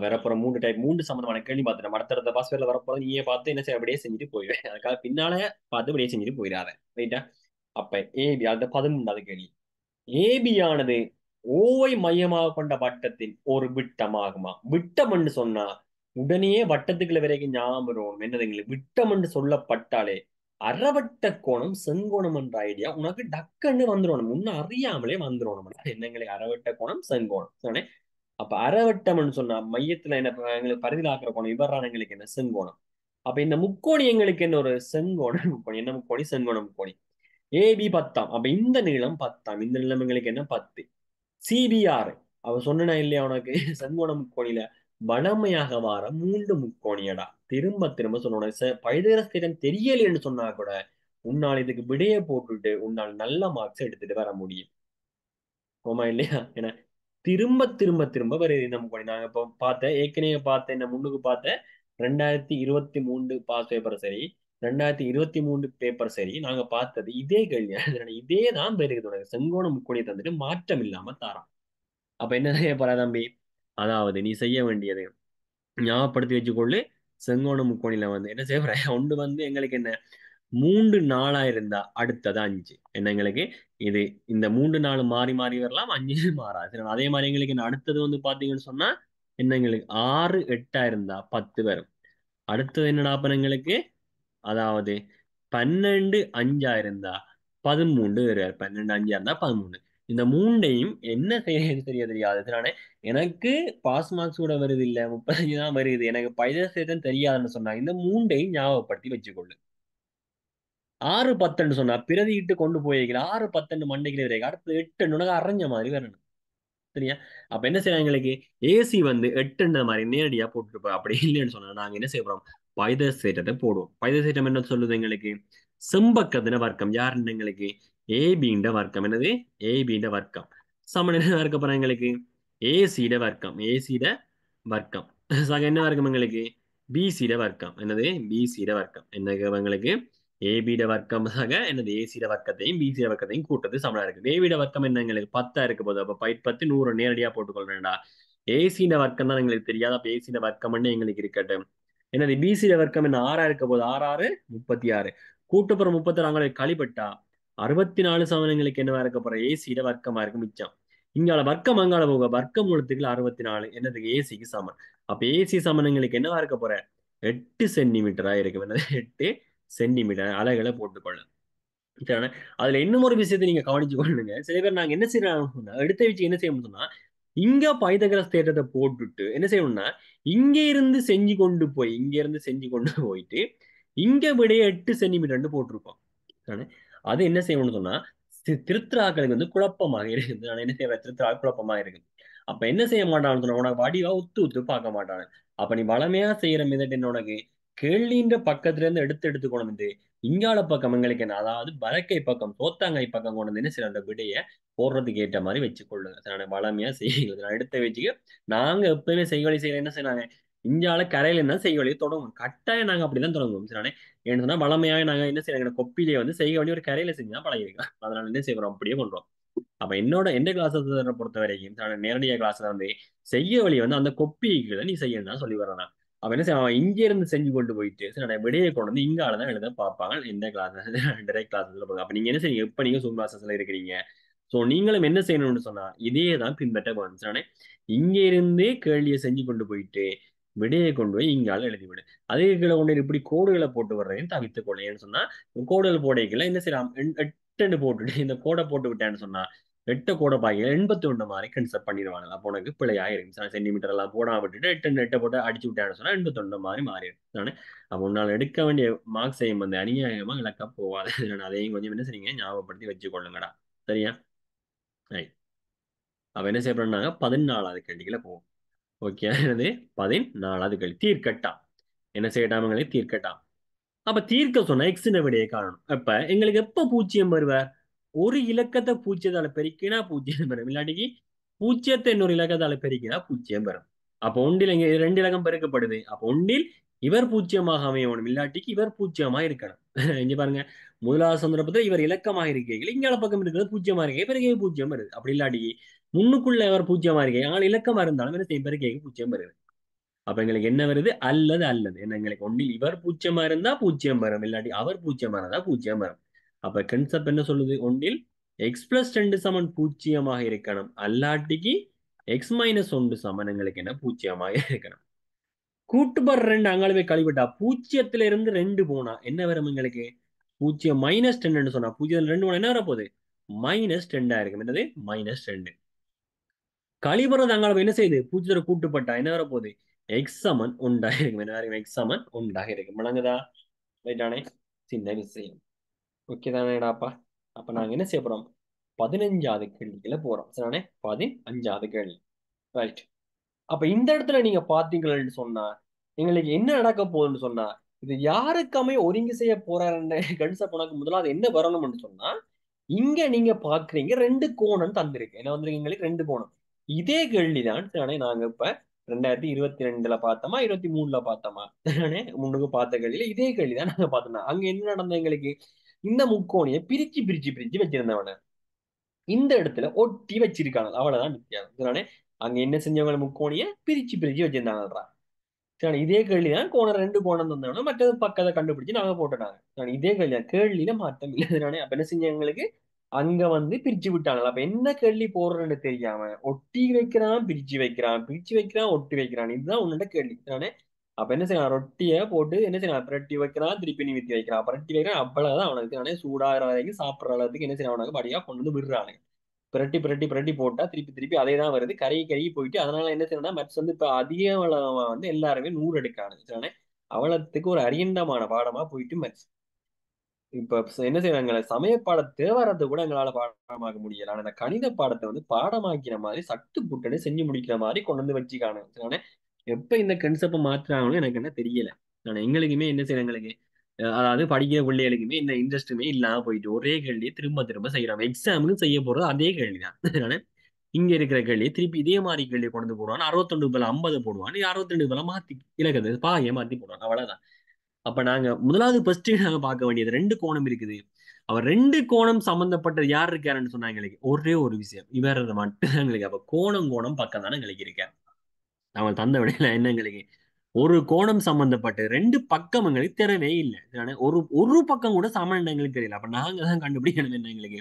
வரப்போற 3 சம்பந்தமான கேள்வி பார்த்துட்டு அடுத்தடுத்த பாஸ்வேர்ட்ல வரப்போற நீயே பார்த்து என்ன செய்ய அப்படியே செஞ்சுட்டு போயிடுவேன். அதுக்காக பின்னால பார்த்து அப்படியே செஞ்சுட்டு போயிடாத. ரைட்டா? அப்ப ஏபி அந்த 13வது கேள்வி. ஏபி ஆனது ஓவை மையமாக கொண்ட வட்டத்தின் ஒரு விட்டமாகுமா? விட்டம் என்று சொன்னா உடனே வட்டத்துக்குள்ள வரைக்கும் ஞாபகம் வரும். என்னது எங்களுக்கு விட்டம் என்று சொல்லப்பட்டாலே அறவட்ட கோணம் செங்கோணம் என்ற ஐடியா உனக்கு டக்குன்னு வந்துடணும். முன்ன அறியாமலே வந்துடணும். என்ன எங்களுக்கு அறவட்ட கோணம் செங்கோணம் சொன்னே. அப்ப அறவட்டம்னு சொன்னா மையத்துல என்ன எங்களுக்கு பரிதிலாக்குற கோணம் இவரான எங்களுக்கு என்ன செங்கோணம். அப்ப இந்த முக்கோணி எங்களுக்கு என்ன ஒரு செங்கோண முக்கோணி. என்ன முக்கோணி? செங்கோண முக்கோணி. ஏபி 10. அப்ப இந்த நீளம் 10. இந்த நீளம் எங்களுக்கு என்ன 10. சிபிஆர் அவ சொன்னா இல்லையா உனக்கு செங்கோண முக்கோணியில வளமையாக வார மூன்று முக்கோணியடா. திரும்ப திரும்ப சொன்ன பைதரஸ்திரம் தெரியலைன்னு சொன்னா கூட உன்னால் இதுக்கு விடைய போட்டுட்டு உன்னால் நல்ல மார்க்ஸ் எடுத்துட்டு வர முடியும். ஆமா இல்லையா? ஏன்னா திரும்ப திரும்ப திரும்ப வருது இந்த முக்கோணி. நாங்க இப்போ ஏற்கனவே பார்த்த என்ன முன்னுக்கு பார்த்த 2023 பாஸ் பேப்பர் சரி, 2023 பேப்பர் சரி, நாங்க பார்த்தது இதே கேள்வி. இதே தான் வருது உனக்கு. செங்கோண முக்கோணியை தந்துட்டு மாற்றம் இல்லாம தாரான். அப்ப என்ன செய்ய போற தம்பி? அதாவது நீ செய்ய வேண்டியது ஞாபகப்படுத்தி வச்சுக்கொள்ளு. செங்கோண முக்கோணில வந்து என்ன செய்ய போற? ஒன்று வந்து எங்களுக்கு என்ன 3 4 இருந்தா அடுத்தது 5. என்ன எங்களுக்கு இது இந்த 3 4 மாறி மாறி வரலாம், 5 மாறாது. சரி, அதே மாதிரி எங்களுக்கு என்ன அடுத்தது வந்து பாத்தீங்கன்னு சொன்னா என்ன எங்களுக்கு 6 8 இருந்தா 10 வரும். அடுத்தது என்னடா அப்ப எங்களுக்கு அதாவது 12 5 இருந்தா 13 வருவார். 12 5 இருந்தா 13. இந்த மூண்டையும் என்ன செய்ய தெரிய தெரியாது. அதனால எனக்கு பாஸ் மார்க்ஸ் கூட வருது இல்ல 35 தான் வருது. எனக்கு பைதசேதம் தெரியாதுன்னு சொன்னா இந்த மூண்டையும் ஞாபகப்படுத்தி வச்சுக்கொள்ளு. 6 10 சொன்னா பிரதியிட்டு கொண்டு போயிருக்கல 6 10 மண்டைக்கு வரைக்கும் அடுத்து 8 உனக்கு அரைஞ்ச மாதிரி வரணும். சரியா? அப்ப என்ன செய்யறாங்க எங்களுக்கு ஏசி வந்து 8 மாதிரி நேரடியா போட்டுருப்போம். அப்படி இல்லைன்னு சொன்னா நாங்க என்ன செய்யறோம்? பைதசேட்டத்தை போடுவோம். பைதசேட்டம் என்ன சொல்லுது எங்களுக்கு? செம்பக்கத்தின வர்க்கம் யாருன்னு எங்களுக்கு ஏபின்ற வர்க்கம். என்னது? ஏபின்ற வர்க்கம் சமன் என்ன வர்க்க போறோம் எங்களுக்கு? ஏசிட வர்க்கம். ஏசிட வர்க்கம் சக என்ன வர்க்கம் எங்களுக்கு? பிசிட வர்க்கம். என்னது? பிசிட வர்க்கம். என்ன எங்களுக்கு? ஏபிட வர்க்கம் சக என்னது? ஏசிட வர்க்கத்தையும் பிசிட வர்க்கத்தையும் கூட்டது சமனா இருக்கு. ஏபிட வர்க்கம் என்ன எங்களுக்கு 10 இருக்க போது. அப்ப 10 100 நேரடியா போட்டுக்கொள்றேன்டா. ஏசிட வர்க்கம் தான் எங்களுக்கு தெரியாது. அப்ப ஏசிட வர்க்கம் எங்களுக்கு இருக்கட்டும். என்னது? பிசிட வர்க்கம் என்ன 6 இருக்க போது. 6 6 36. கூட்டுப்புறம் 36 அங்களுக்கு கழிப்பட்டா 64 சமணங்களுக்கு என்னவா இருக்க போற? ஏசிட வர்க்கமா இருக்கு மிச்சம். இங்கால வர்க்கம் அங்கால போக வர்க்க மூலத்துக்கு 64 என்னது? ஏசிக்கு சமன். அப்ப ஏசி சமணங்களுக்கு என்னவா இருக்க போற? 8 சென்டிமீட்டரா இருக்கு. என்னது? 8 சென்டிமீட்டர் அலகுல போட்டுக்கொள்ள. அதுல இன்னும் ஒரு விஷயத்தை நீங்க கவனிச்சு கொள்ளுங்க. சில பேர் நாங்க என்ன செய்யறோம்னா எடுத்த வச்சு என்ன செய்யணும்னு சொன்னா இங்க பைதகரஸ் தேற்றத்தை போட்டுட்டு என்ன செய்யணும்னா இங்க இருந்து செஞ்சு கொண்டு போயிட்டு இங்க விடைய 8 சென்டிமீட்டர் போட்டிருக்கோம். அது என்ன செய்யணும்னு சொன்னா திருத்திராக்களுக்கு வந்து குழப்பமாக இருக்குது. நான் என்ன செய்வேன்? திருத்திரா குழப்பமாக இருக்கு. அப்ப என்ன செய்ய மாட்டான்னு சொன்னா உனக்கு வடிவா உத்து உத்து பார்க்க மாட்டானு. அப்ப நீ வளமையா செய்யற மிதட்டு என்ன உனக்கு கேள்வின்ற பக்கத்துல இருந்து எடுத்து கொண்டு வந்து இங்கால பக்கம் எங்களுக்கு என்ன அதாவது வலக்கை பக்கம் சோத்தாங்கை பக்கம் கொண்டு வந்து சில அந்த விடைய போடுறதுக்கு ஏற்ற மாதிரி வச்சு கொள்ளுங்க. நான் வளமையா செய்யுங்க. நான் எடுத்த வச்சுக்க நாங்க எப்பவுமே செய்வழி செய்யற என்ன செய்யறாங்க இந்தியாவில கரையில என்ன செய்வழியை தொடங்கும். கட்டாயம் நாங்க அப்படிதான் தொடங்குவோம். சரி, ஏன்னு சொன்னா வளமையாக நாங்க என்ன செய்யறாங்க கொப்பிலேயே வந்து செய்ய வேண்டிய ஒரு கரையில செஞ்சா பழகிருக்கலாம். அதனால என்ன செய்யறோம்? அப்படியே பண்றோம். அப்ப எந்த கிளாஸ் பொறுத்த வரைக்கும் நேரடியாக கிளாஸ்ல வந்து செய்ய வழி வந்து அந்த கொப்பிகளை நீ செய்யணும் தான் சொல்லி வர்றான். அவன் என்ன செய்வான்? இங்க இருந்து செஞ்சு கொண்டு போயிட்டு சில விடையை கொண்டு வந்து இங்காலதான் எழுத பார்ப்பாங்க. எந்த கிளாஸ் டைரக்ட் கிளாஸ்ல போங்க. அப்ப நீங்க என்ன செய்யுங்க? எப்ப நீங்க சூம் கிளாஸஸ்ல இருக்கிறீங்க சோ நீங்களும் என்ன செய்யணும்னு சொன்னா இதே தான் பின்பற்ற போகணும். இங்க இருந்தே கேள்வியை செஞ்சு கொண்டு போயிட்டு விடையை கொண்டு போய் இங்கால எழுதிவிடு. அதே கீழே கொண்டு இப்படி கோடுகளை போட்டு வர்றதையும் தவித்துக் கொள்ள. ஏன்னு சொன்னா கோடுகள் போடைகளை என்ன செய்யலாம்? 8 போட்டுட்டு இந்த கோடை போட்டு விட்டேன்னு சொன்னா 8 கோடை பாக்கி 81 மாதிரி கன்செப்ட் பண்ணிடுவாங்க. அப்போ உனக்கு பிழையாயிருக்கு. சென்டிமீட்டர் எல்லாம் போடாம விட்டுட்டு 8 போட்டு அடிச்சு விட்டான்னு சொன்னா 81 மாதிரி மாறிடும். அப்போ உன்னால் எடுக்க வேண்டிய மார்க்ஸையும் வந்து அநியாயமா இழக்க போவாது. அதையும் கொஞ்சம் என்ன செய்யுங்க? ஞாபகப்படுத்தி வச்சுக்கொள்ளுங்கடா. சரியா? அப்ப என்ன செய்யப்படுறாங்க? 14வது கேள்விகளை போவோம். ஓகே. என்னது? 14வது கேள்வி தீர்க்கட்டா. என்ன செய்யட்டாமங்களே? தீர்க்கட்டா. அப்ப தீர்க்க சொன்னா எக்ஸ் விடையை காணணும். அப்ப எங்களுக்கு எப்ப பூஜ்ஜியம் வருவார்? ஒரு இலக்கத்தை பூஜ்ஜியத்தால பெருக்கினா பூஜ்ஜியம் வரும். இல்லாட்டிக்கு பூஜ்ஜியத்தை இன்னொரு இலக்கத்தால பெருக்கினா பூஜ்ஜியம் வரும். அப்ப ஒன்றில் இங்க 2 இலக்கம் பெருக்கப்படுது. அப்ப ஒன்றில் இவர் பூஜ்ஜியமாக அமையணும். இல்லாட்டிக்கு இவர் பூஜ்ஜியமா இருக்கணும். இங்க பாருங்க முதலாவது சந்தர்ப்பத்தில் இவர் இலக்கமாக இருக்கீங்க. இங்கால பக்கம் இருக்கிறது பூஜ்ஜியமா இருக்கே பிறகு பூஜ்ஜியம் வருது. அப்படி இல்லாட்டிக்கு முன்னுக்குள்ள இவர் பூஜ்ஜியமா இருக்கே ஆனால் இலக்கமா இருந்தாலும் என்ன செய்யும்? பிறகு பூஜ்ஜியம் வருது. அப்ப எங்களுக்கு என்ன வருது? அல்லது அல்லது என்ன எங்களுக்கு ஒன்றில் இவர் பூஜ்ஜியமா இருந்தா பூஜ்ஜியம் வரும். இல்லாட்டி அவர் பூஜ்ஜியமா இருந்தா பூஜ்ஜியம் வரும். அப்ப கன்செப்ட் என்ன சொல்லுது? ஒன்றில் எக்ஸ் பிளஸ் 2 சமன் பூஜ்ஜியமாக இருக்கணும், அல்லாட்டிக்கு எக்ஸ் மைனஸ் 1 சமன் எங்களுக்கு என்ன பூஜ்ஜியமாக இருக்கணும். கூட்டுபார் 2 அங்காலுமே கழிவிட்டா பூஜ்ஜியத்துல இருந்து 2 போனா என்ன வரும் எங்களுக்கு? பூஜ்ஜியம் மைனஸ் 10 சொன்னா பூஜ்ஜியம் 2 போனா என்ன வர போகுது? -10 இருக்கும். என்னது? -2. கழிவுறது அங்கால என்ன செய்யுது? பூஜ்ஜியத்தை கூட்டுப்பட்டா என்ன வர போகுது? எக்ஸ் சமன் உண்டாக இருக்கும். என்ன வரும்? எக்ஸ் சமன் உண்டாக இருக்கும். முழங்குதா? ரைட்டானே? சின்ன விஷயம். ஓகே தானேடாப்பா? அப்ப நாங்க என்ன செய்ய போறோம்? 15வது கேள்விக்குள்ள போறோம். சரிதானே? 15வது கேள்வி. ரைட். அப்ப இந்த இடத்துல நீங்க பாத்தீங்கன்னு சொன்னா எங்களுக்கு என்ன நடக்க போகுதுன்னு சொன்னா, இது யாருக்குமே ஒருங்கி செய்ய போறாருன்னு கன்செப்ட் உனக்கு முதலாவது என்ன வரணும்னு சொன்னா, இங்க நீங்க பாக்குறீங்க 2 கோணம் தந்திருக்கு. என்ன வந்திருக்கு? எங்களுக்கு 2 கோணம். இதே கேள்விதான் தானே நாங்க இப்ப 2022ல பார்த்தோமா, 23ல பார்த்தோமா? தானே முன்னுக்கு பார்த்த கேள்வியில இதே கேள்விதான் நாங்க பார்த்தோம். அங்க என்ன நடந்தது எங்களுக்கு? இந்த முக்கோணியை பிரிச்சு பிரிச்சு பிரிச்சு வச்சிருந்தவன இந்த இடத்துல ஒட்டி வச்சிருக்காங்க. அவ்வளவுதான் வித்தியாசம். தானே அங்க என்ன செஞ்சவங்க? முக்கோணியை பிரிச்சு பிரிச்சு வச்சிருந்தாங்கன்றா. சரி, இதே கேள்விதான் கோணம் 2 கோணம் தந்தோம்னா மற்றது பக்கத்தை கண்டுபிடிச்சு நாங்க போட்டுட்டாங்க. சரி, இதே கேள்வி கேள்வியில மாற்றம் இல்லை. அப்ப என்ன செஞ்ச எங்களுக்கு அங்க வந்து பிரிச்சு விட்டாங்க. அப்ப என்ன கேள்வி போடுறேன்னு தெரியாம ஒட்டி வைக்கிறான், பிரிச்சு வைக்கிறான், பிரிச்சு வைக்கிறான், ஒட்டி வைக்கிறான். இதுதான் உன்னோட கேள்வி தானே. அப்ப என்ன செய்யலாம்? ரொட்டியை போட்டு என்ன செய்யலாம்? பிரட்டி வைக்கிறான், திருப்பி நிமித்தி வைக்கிறான், பிரட்டி வைக்கிறான். அவ்வளவுதான் அவனுக்கு தானே. சூடாகிற வரைக்கும் சாப்பிடுற அளவுக்கு என்ன செய்யலாம்? அவனுக்கு படியா கொண்டு வந்து விடுறானுங்க. பிரட்டி பிரட்டி பிரட்டி போட்டா திருப்பி திருப்பி அதே தான் வருது. கருகி கருகி போயிட்டு அதனால என்ன செய்யணும்னா மேத்ஸ் வந்து இப்ப அதிக வந்து எல்லாருமே 100 எடுக்கானுங்க. சரிதானே? அவலத்துக்கு ஒரு அரியண்டமான பாடமா போயிட்டு மேத்ஸ். இப்ப என்ன செய்வாங்க? சமய பாட தேவாரத்தை கூட எங்களால பாடமாக்க முடியல. ஆனா இந்த கணித பாடத்தை வந்து பாடமாக்கிற மாதிரி சட்டு புட்டனு செஞ்சு முடிக்கிற மாதிரி கொண்டு வந்து வச்சுக்கானு. சரிதானே? எப்ப இந்த கன்செப்ட் மாத்துறாங்கன்னு எனக்கு என்ன தெரியல. ஆனா எங்களுக்குமே என்ன செய்யணும்? எங்களுக்கு அதாவது படிக்கிற பிள்ளைகளுக்குமே இந்த இன்ட்ரெஸ்ட்டுமே இல்லாம போயிட்டு ஒரே கேள்வியை திரும்ப திரும்ப செய்யறாங்க. எக்ஸாமுக்கு செய்ய போறது அதே கேள்விதான். இங்க இருக்கிற கேள்வி திருப்பி இதே மாதிரி கேள்வி கொண்டு போடுவான். 61 பதில் 50 போடுவான். 62 பதில மாத்தி இலக்கது பாய மாத்தி போடுவான். அவ்வளவுதான். அப்ப நாங்க முதலாவது ஃபர்ஸ்ட் நாங்க பார்க்க வேண்டியது 2 கோணம் இருக்குது. அவர் 2 கோணம் சம்பந்தப்பட்டது யார் இருக்காருன்னு சொன்னா எங்களுக்கு ஒரே ஒரு விஷயம் இவர் மட்டும் எங்களுக்கு. அப்ப கோணம் கோணம் பக்கம் தானே எங்களுக்கு இருக்கார். அவன் தந்த விடையில என்ன எங்களுக்கு ஒரு கோணம் சம்பந்தப்பட்டு 2 பக்கம் எங்களுக்கு தெரியவே இல்லை. ஒரு ஒரு பக்கம் கூட சமன் எங்களுக்கு தெரியல. அப்ப நாங்க தான் கண்டுபிடிக்கணும் என்ன எங்களுக்கு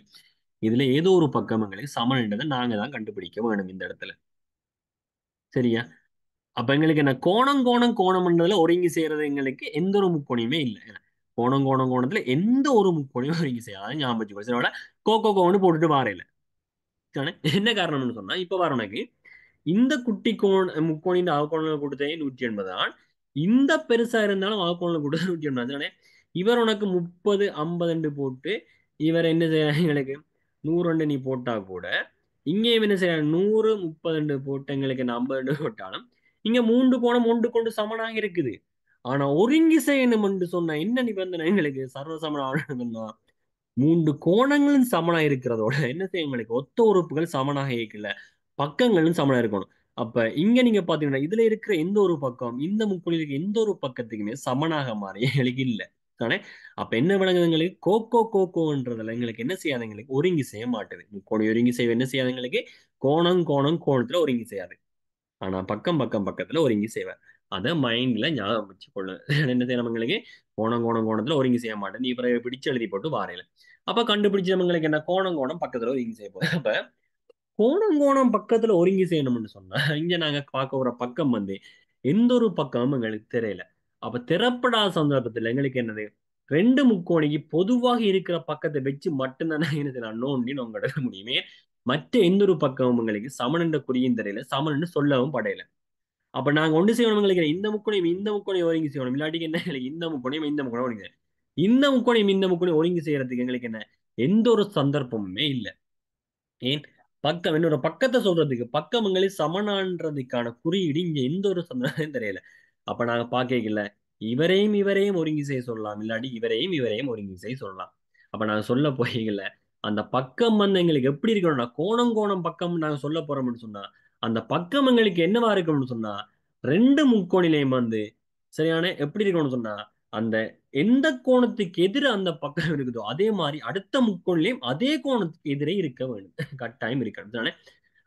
இதுல ஏதோ ஒரு பக்கம் எங்களுக்கு சமன்ன்றதை நாங்க தான் கண்டுபிடிக்க வேணும் இந்த இடத்துல. சரியா? அப்ப எங்களுக்கு என்ன கோணம் கோணம் கோணம்ன்றதுல ஒருங்கி செய்யறது எங்களுக்கு எந்த ஒரு முக்கோணியுமே இல்லை. கோணம் கோணம் கோணத்துல எந்த ஒரு முக்கோணியும் ஒருங்கி செய்யாது. ஞாபகம் வச்சுக்கோ. கோன்னு போட்டுட்டு வாரையில. என்ன காரணம்னு சொன்னா இப்ப வர உனக்கு இந்த குட்டி முக்கோணின் அவக்கோணங்கள் கொடுத்தே 180 தான். இந்த பெருசா இருந்தாலும் அவக்கோணங்கள் கொடுத்தது 180 தானே. இவர் உனக்கு 30 50 போட்டு இவர் என்ன செய்யறாங்க? எங்களுக்கு 100 நீ போட்டா கூட இங்கேயும் என்ன செய்யறாங்க? 100 30 போட்டு எங்களுக்கு 50 போட்டாலும் இங்க 3 கோணம் ஒன்று கொண்டு சமனாக இருக்குது. ஆனா ஒருங்கி செய்யணும் என்று சொன்னா என்ன நிபந்தனை? எங்களுக்கு சர்வசமனா 3 கோணங்களும் சமனா இருக்கிறதோட என்ன செய்யும்? எங்களுக்கு ஒத்த உறுப்புகள் சமனாக இருக்கல, பக்கங்களும் சமனா இருக்கணும். அப்ப இங்க நீங்க பாத்தீங்கன்னா இதுல இருக்கிற எந்த ஒரு பக்கம் இந்த முக்கோணில் இருக்க எந்த ஒரு பக்கத்துக்குமே சமனாக மாறி எங்களுக்கு இல்ல தானே. அப்ப என்ன விளங்குது? எங்களுக்கு கோகோன்றதுல எங்களுக்கு என்ன செய்யாது? எங்களுக்கு ஒருங்கி செய்ய மாட்டுது. முக்கோணி ஒருங்கி செய்ய என்ன செய்யாது? எங்களுக்கு கோணம் கோணம் கோணத்துல ஒருங்கி செய்யாது. ஆனா பக்கம் பக்கம் பக்கத்துல ஒருங்கி செய்வார். அதை மைண்ட்ல ஞாபகம் வச்சுக்கொள்ளு. என்ன செய்யணும்? எங்களுக்கு கோணம் கோணம் கோணத்துல ஒருங்கி செய்ய மாட்டேன். நீ பிறகு பிடிச்சு எழுதி போட்டு வாரையில அப்ப கண்டுபிடிச்சவங்களுக்கு என்ன கோணம் கோணம் பக்கத்துல ஒருங்கி செய்ய போகுது. அப்ப கோணம் கோணம் பக்கத்துல ஒருங்கி செய்யணும்னு சொன்னா இங்க நாங்க பார்க்க ஒரு பக்கம் வந்து எந்த ஒரு பக்கமும் எங்களுக்கு தெரியல. அப்ப திறப்படாத சந்தர்ப்பத்துல எங்களுக்கு என்னது? 2 முக்கோணிக்கு பொதுவாக இருக்கிற பக்கத்தை வச்சு மட்டும்தானே என்ன செய்யலாம்? நோண்டி நோங்க எடுக்க முடியுமே. மற்ற எந்த ஒரு பக்கமும் எங்களுக்கு சமன் என்ற குறியும் தெரியல, சமன் சொல்லவும் படையல. அப்ப நாங்க ஒன்று செய்யணும். எங்களுக்கு இந்த முக்கோணியும் இந்த முக்கோணியும் ஒருங்கி செய்யணும். இல்லாட்டிக்கு என்ன? எங்களுக்கு இந்த முக்கோணியும் இந்த முக்கோணியும் ஒருங்கி இந்த முக்கோணியும் இந்த முக்கோணியும் ஒருங்கி செய்யறதுக்கு எங்களுக்கு என்ன எந்த ஒரு சந்தர்ப்பமுமே இல்லை. ஏன்? பக்கம் என்னோட பக்கத்தை சொல்றதுக்கு பக்கமங்களை சமனான்றதுக்கான குறியீடு இங்க எந்த ஒரு சந்தர்ப்பம் தெரியல. அப்ப நாங்க பாக்கல இவரையும் இவரையும் ஒருங்கி செய்ய சொல்லலாம், இல்லாட்டி இவரையும் இவரையும் ஒருங்கி செய்ய சொல்லலாம். அப்ப நாங்க சொல்ல போகல அந்த பக்கம் வந்து எங்களுக்கு எப்படி இருக்கணும்னா கோணம் கோணம் பக்கம் நாங்க சொல்ல போறோம்னு சொன்னா அந்த பக்கம் எங்களுக்கு என்னவா இருக்கணும்னு சொன்னா 2 முக்கோணிலையும் வந்து சரியான எப்படி இருக்கணும்னு சொன்னா அந்த எந்த கோணத்துக்கு எதிர அந்த பக்கம் இருக்குதோ அதே மாதிரி அடுத்த முக்கோணிலையும் அதே கோணத்துக்கு எதிரே இருக்க வேண்டும். கட்டாயம் இருக்கணும் தானே.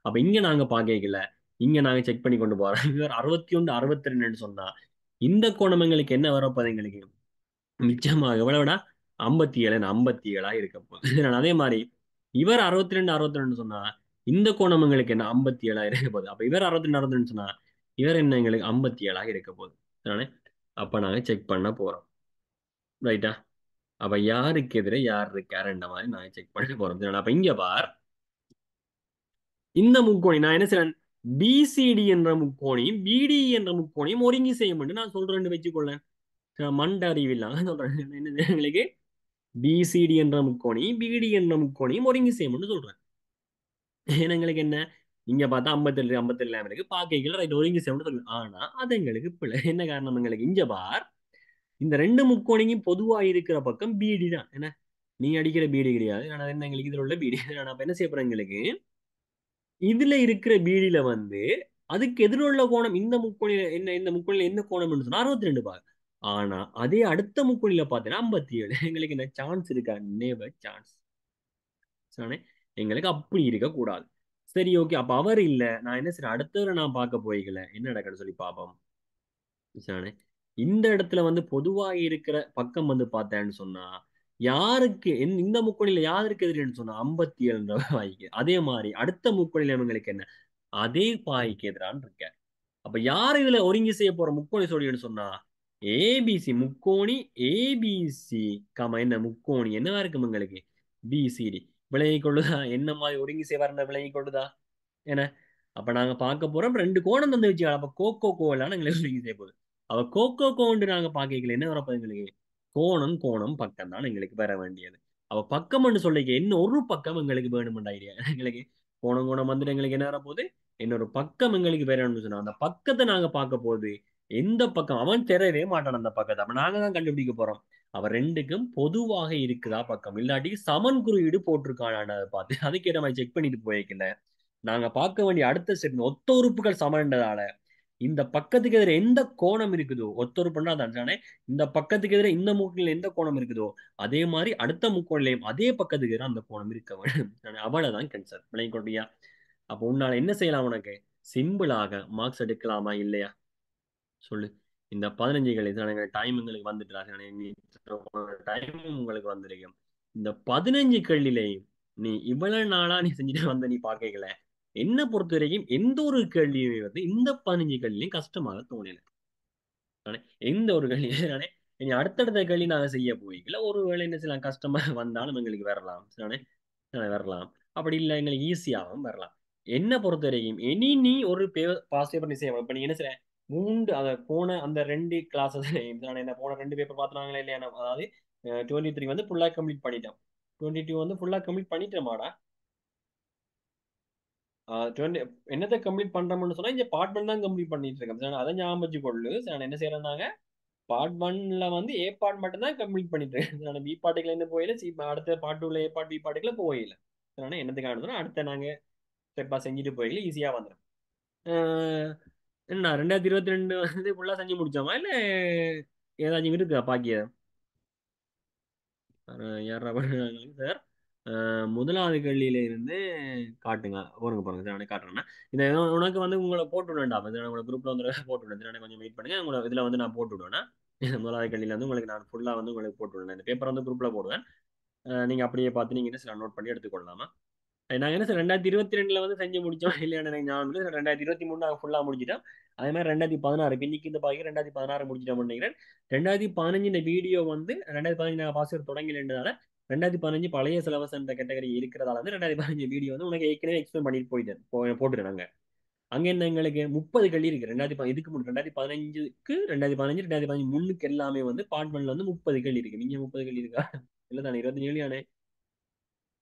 அப்ப இங்க நாங்க பாக்கல இங்க நாங்க செக் பண்ணி கொண்டு போறோம். இவர் 61 62 சொன்னா இந்த கோணம் எங்களுக்கு என்ன வரப்போது? எங்களுக்கு நிச்சயமாக எவ்வளவுடா 57 57 இருக்க போகுது. அதே மாதிரி இவர் 62 சொன்னா இந்த கோணம் எங்களுக்கு என்ன 57 இருக்க போகுது. அப்ப இவர் 62 சொன்னா இவர் என்ன எங்களுக்கு 57 இருக்க போகுது. அதனால அப்ப நாங்க செக் பண்ண போறோம். ரைட்டா? அப்ப யாருக்கு எதிரே யார் இருக்காருன்ற மாதிரி நாங்க செக் பண்ண போறோம். அப்ப இங்க பார், இந்த முக்கோணி நான் என்ன செய்றேன், பிசிடி என்ற முக்கோணியும் பிடி என்ற முக்கோணியும் ஒருங்கி செய்யும் நான் சொல்றேன்னு வச்சுக்கொள்ளேன். மண்ட அறிவில்லாம சொல்றேன். என்ன எங்களுக்கு பிசிடி என்ற முக்கோணி பிடி என்ற முக்கோணியும் ஒருங்கி செய்யணும்னு சொல்றேன். ஏன்னா எங்களுக்கு என்ன, இங்க பார்த்தா 57 57 இருக்கு, பாக்கைகள் ரைட் ஒருங்கி செய்யணும்னு சொல்லுங்க. ஆனா அது எங்களுக்கு பிள்ளை. என்ன காரணம், எங்களுக்கு இங்க பார், இந்த ரெண்டு முக்கோணியும் பொதுவா இருக்கிற பக்கம் பிடி தான். என்ன, நீ அடிக்கிற பிடி கிடையாது. ஆனா என்ன, எங்களுக்கு இதுல உள்ள பிடி. நான் அப்ப என்ன செய்ய போறேன், எங்களுக்கு இதுல இருக்கிற பிடியில வந்து அதுக்கு எதிருள்ள கோணம், இந்த முக்கோணியில என்ன, இந்த முக்கோணியில என்ன கோணம்னு சொன்னா 62 பார். ஆனா அதே அடுத்த முக்கோணியில பார்த்தீங்கன்னா 57. எங்களுக்கு என்ன சான்ஸ் இருக்கா, நேவர் சான்ஸ். எங்களுக்கு அப்படி இருக்க கூடாது. சரி, ஓகே. அப்ப அவர் இல்ல, நான் என்ன சரி அடுத்தவரை நான் பார்க்க போய்க்கல, என்ன நடக்குன்னு சொல்லி பார்ப்போம். சரிதானே? இந்த இடத்துல வந்து பொதுவா இருக்கிற பக்கம் வந்து பார்த்தேன்னு சொன்னா யாருக்கு இந்த முக்கோணியில யாருக்கு எதிரின்னு சொன்னா 57 பாய்க்கு. அதே மாதிரி அடுத்த முக்கோணியில இவங்களுக்கு என்ன, அதே பாய்க்கு எதிரான்னு இருக்க. அப்ப யார் இதுல ஒருங்கி செய்ய போற முக்கோணி சொல்லின்னு சொன்னா ஏபிசி முக்கோணி, ஏபிசி கம என்ன முக்கோணி என்னவா இருக்கும் உங்களுக்கு பிசிடி விலகி கொள்ளுதா. என்ன மாதிரி ஒருங்கி செய்வார் விலகி கொள்ளுதா. என்ன, அப்ப நாங்க பார்க்க போறோம் ரெண்டு கோணம் தந்து வச்சு. அப்ப கோகோ கோலாம் எங்களுக்கு ஒருங்கி செய்ய போகுது. அவ கோகோ கோண்டு நாங்க பாக்கல, என்ன வரப்போ எங்களுக்கு கோணம் கோணம் பக்கம் தான் எங்களுக்கு பெற வேண்டியது. அவ பக்கம்னு சொல்லிக்க என்ன ஒரு பக்கம் எங்களுக்கு வேணுமென்ற ஐடியா எங்களுக்கு. கோணம் கோணம் வந்துட்டு எங்களுக்கு என்ன வரப்போகுது, இன்னொரு பக்கம் எங்களுக்கு வேணும்னு சொன்னா அந்த பக்கத்தை நாங்க பார்க்க போகுது. எந்த பக்கம் அவன் தெரியவே மாட்டான் அந்த பக்கத்தை. அப்ப நாங்க தான் கண்டுபிடிக்க போறோம். அவ ரெண்டுக்கும் பொதுவாக இருக்குதா பக்கம், இல்லாட்டி சமன் குறியீடு போட்டிருக்கான அதை பார்த்து அதுக்கேற்ற மாதிரி செக் பண்ணிட்டு போயிருக்கல. நாங்க பார்க்க வேண்டிய அடுத்த ஸ்டெப், ஒத்த உறுப்புகள் சமன்றதால இந்த பக்கத்துக்கு எதிர எந்த கோணம் இருக்குதோ, ஒத்த உறுப்புன்னா தானே, இந்த பக்கத்துக்கு எதிர இந்த முக்கோணில எந்த கோணம் இருக்குதோ அதே மாதிரி அடுத்த முக்கோணிலையும் அதே பக்கத்துக்கு எதிர அந்த கோணம் இருக்க வேண்டும். அவ்வளவுதான் கேன்சர். விளங்கி கொண்டியா? அப்போ உன்னால என்ன செய்யலாம், உனக்கு சிம்பிளாக மார்க்ஸ் எடுக்கலாமா இல்லையா சொல்லு. இந்த 15 கழித்து டைம் உங்களுக்கு வந்துட்டு டைம் உங்களுக்கு வந்திருக்கும். இந்த 15 கேள்வியிலையும் நீ இவ்வளவு நாளா நீ செஞ்சுட்டு வந்த நீ பார்க்கல. என்ன பொறுத்த வரைக்கும் எந்த ஒரு கேள்வியுமே வந்து இந்த 15 கேள்வியும் கஷ்டமாக தோணல. எந்த ஒரு கேள்வி நானே இனி அடுத்தடுத்த கேள்வி நாங்க செய்ய போய்க்கல. ஒருவேளை என்ன செய்யலாம், கஷ்டமா வந்தாலும் எங்களுக்கு வரலாம். வரலாம். அப்படி இல்லை எங்களுக்கு ஈஸியாகவும் வரலாம். என்ன பொறுத்த வரைக்கும் இனி நீ ஒரு பாஸ் பேப்பர் நீ செய்யணும். இப்ப நீ என்ன செய்ய, மூன்று அதை போன அந்த ரெண்டு கிளாஸஸ் என்ன போன ரெண்டு பேப்பர் பார்த்துனாங்களே இல்லையா, அதாவது 23 வந்து ஃபுல்லா கம்ப்ளீட் பண்ணிட்டோம், 22 வந்து ஃபுல்லா கம்ப்ளீட் பண்ணிட்டோமாடா. 20 என்னத்தை கம்ப்ளீட் பண்றோம்னு சொன்னா இங்க பார்ட் ஒன் தான் கம்ப்ளீட் பண்ணிட்டு இருக்கேன். அதை ஞாபகம் வச்சுக்கொள்ளு. நான் என்ன செய்யறேன்னாங்க, பார்ட் ஒன்ல வந்து ஏ பார்ட் மட்டும் தான் கம்ப்ளீட் பண்ணிட்டு இருக்கேன். நான் பி பார்ட்டுக்குள்ள இருந்து போயில, அடுத்த பார்ட் டூல ஏ பார்ட் பி பார்ட்டுக்குள்ள போயில. என்னத்துக்கு ஆனதுன்னா அடுத்த நாங்க ஸ்டெப்பா செஞ்சுட்டு போயில ஈஸியா வந்துடும். என்ன 2022 வந்து ஃபுல்லா செஞ்சு முடிச்சோமா இல்ல ஏதாச்சும் இருக்கா பாக்கிய? யாரா சார், முதலாவது கேள்வியில இருந்து காட்டுங்க. பாருங்க பாருங்க நானே காட்டுறேன்னா இந்த உனக்கு வந்து உங்களை போட்டு விடேன்டா. உங்களை குரூப்ல வந்து போட்டு விடுறேன். கொஞ்சம் வெயிட் பண்ணுங்க. உங்களை இதுல வந்து நான் போட்டு விடுவேன்னா முதலாவது கேள்வியில வந்து உங்களுக்கு நான் ஃபுல்லா வந்து உங்களுக்கு போட்டு விடுவேன். இந்த பேப்பர் வந்து குரூப்ல போடுவேன். நீங்க அப்படியே பார்த்து நீங்க என்ன சில நோட் பண்ணி எடுத்துக்கொள்ளலாமா. நாங்க என்ன சார் 2022 வந்து செஞ்சு முடிச்சோம் இல்லையா எனக்கு ஞாபகம் இல்லை. 2023 நாங்கள் ஃபுல்லா முடிச்சிட்டோம். அதே மாதிரி 2016 இன்னைக்கு இந்த பாக்கி 2016 முடிச்சிட்டோம் நினைக்கிறேன். 2015 இந்த வீடியோ வந்து 2015 நாங்கள் பாஸ் தொடங்கலைன்றதால 2015 பழைய சிலபஸ் என்ற கேட்டகரி இருக்கிறதால வந்து 2015 வீடியோ வந்து உனக்கு ஏற்கனவே எக்ஸ்பிளைன் பண்ணிட்டு போட்டுருந்தாங்க. அங்க என்ன எங்களுக்கு 30 கேள்வி இருக்கு. இதுக்கு முன்னாடி 2015க்கு 2015 2013 எல்லாமே வந்து பார்ட் ஒன்ல வந்து 30 கேள்வி இருக்கு. நீங்க 30 கேள்வி இருக்கா இல்ல தானே 25 கேள்வி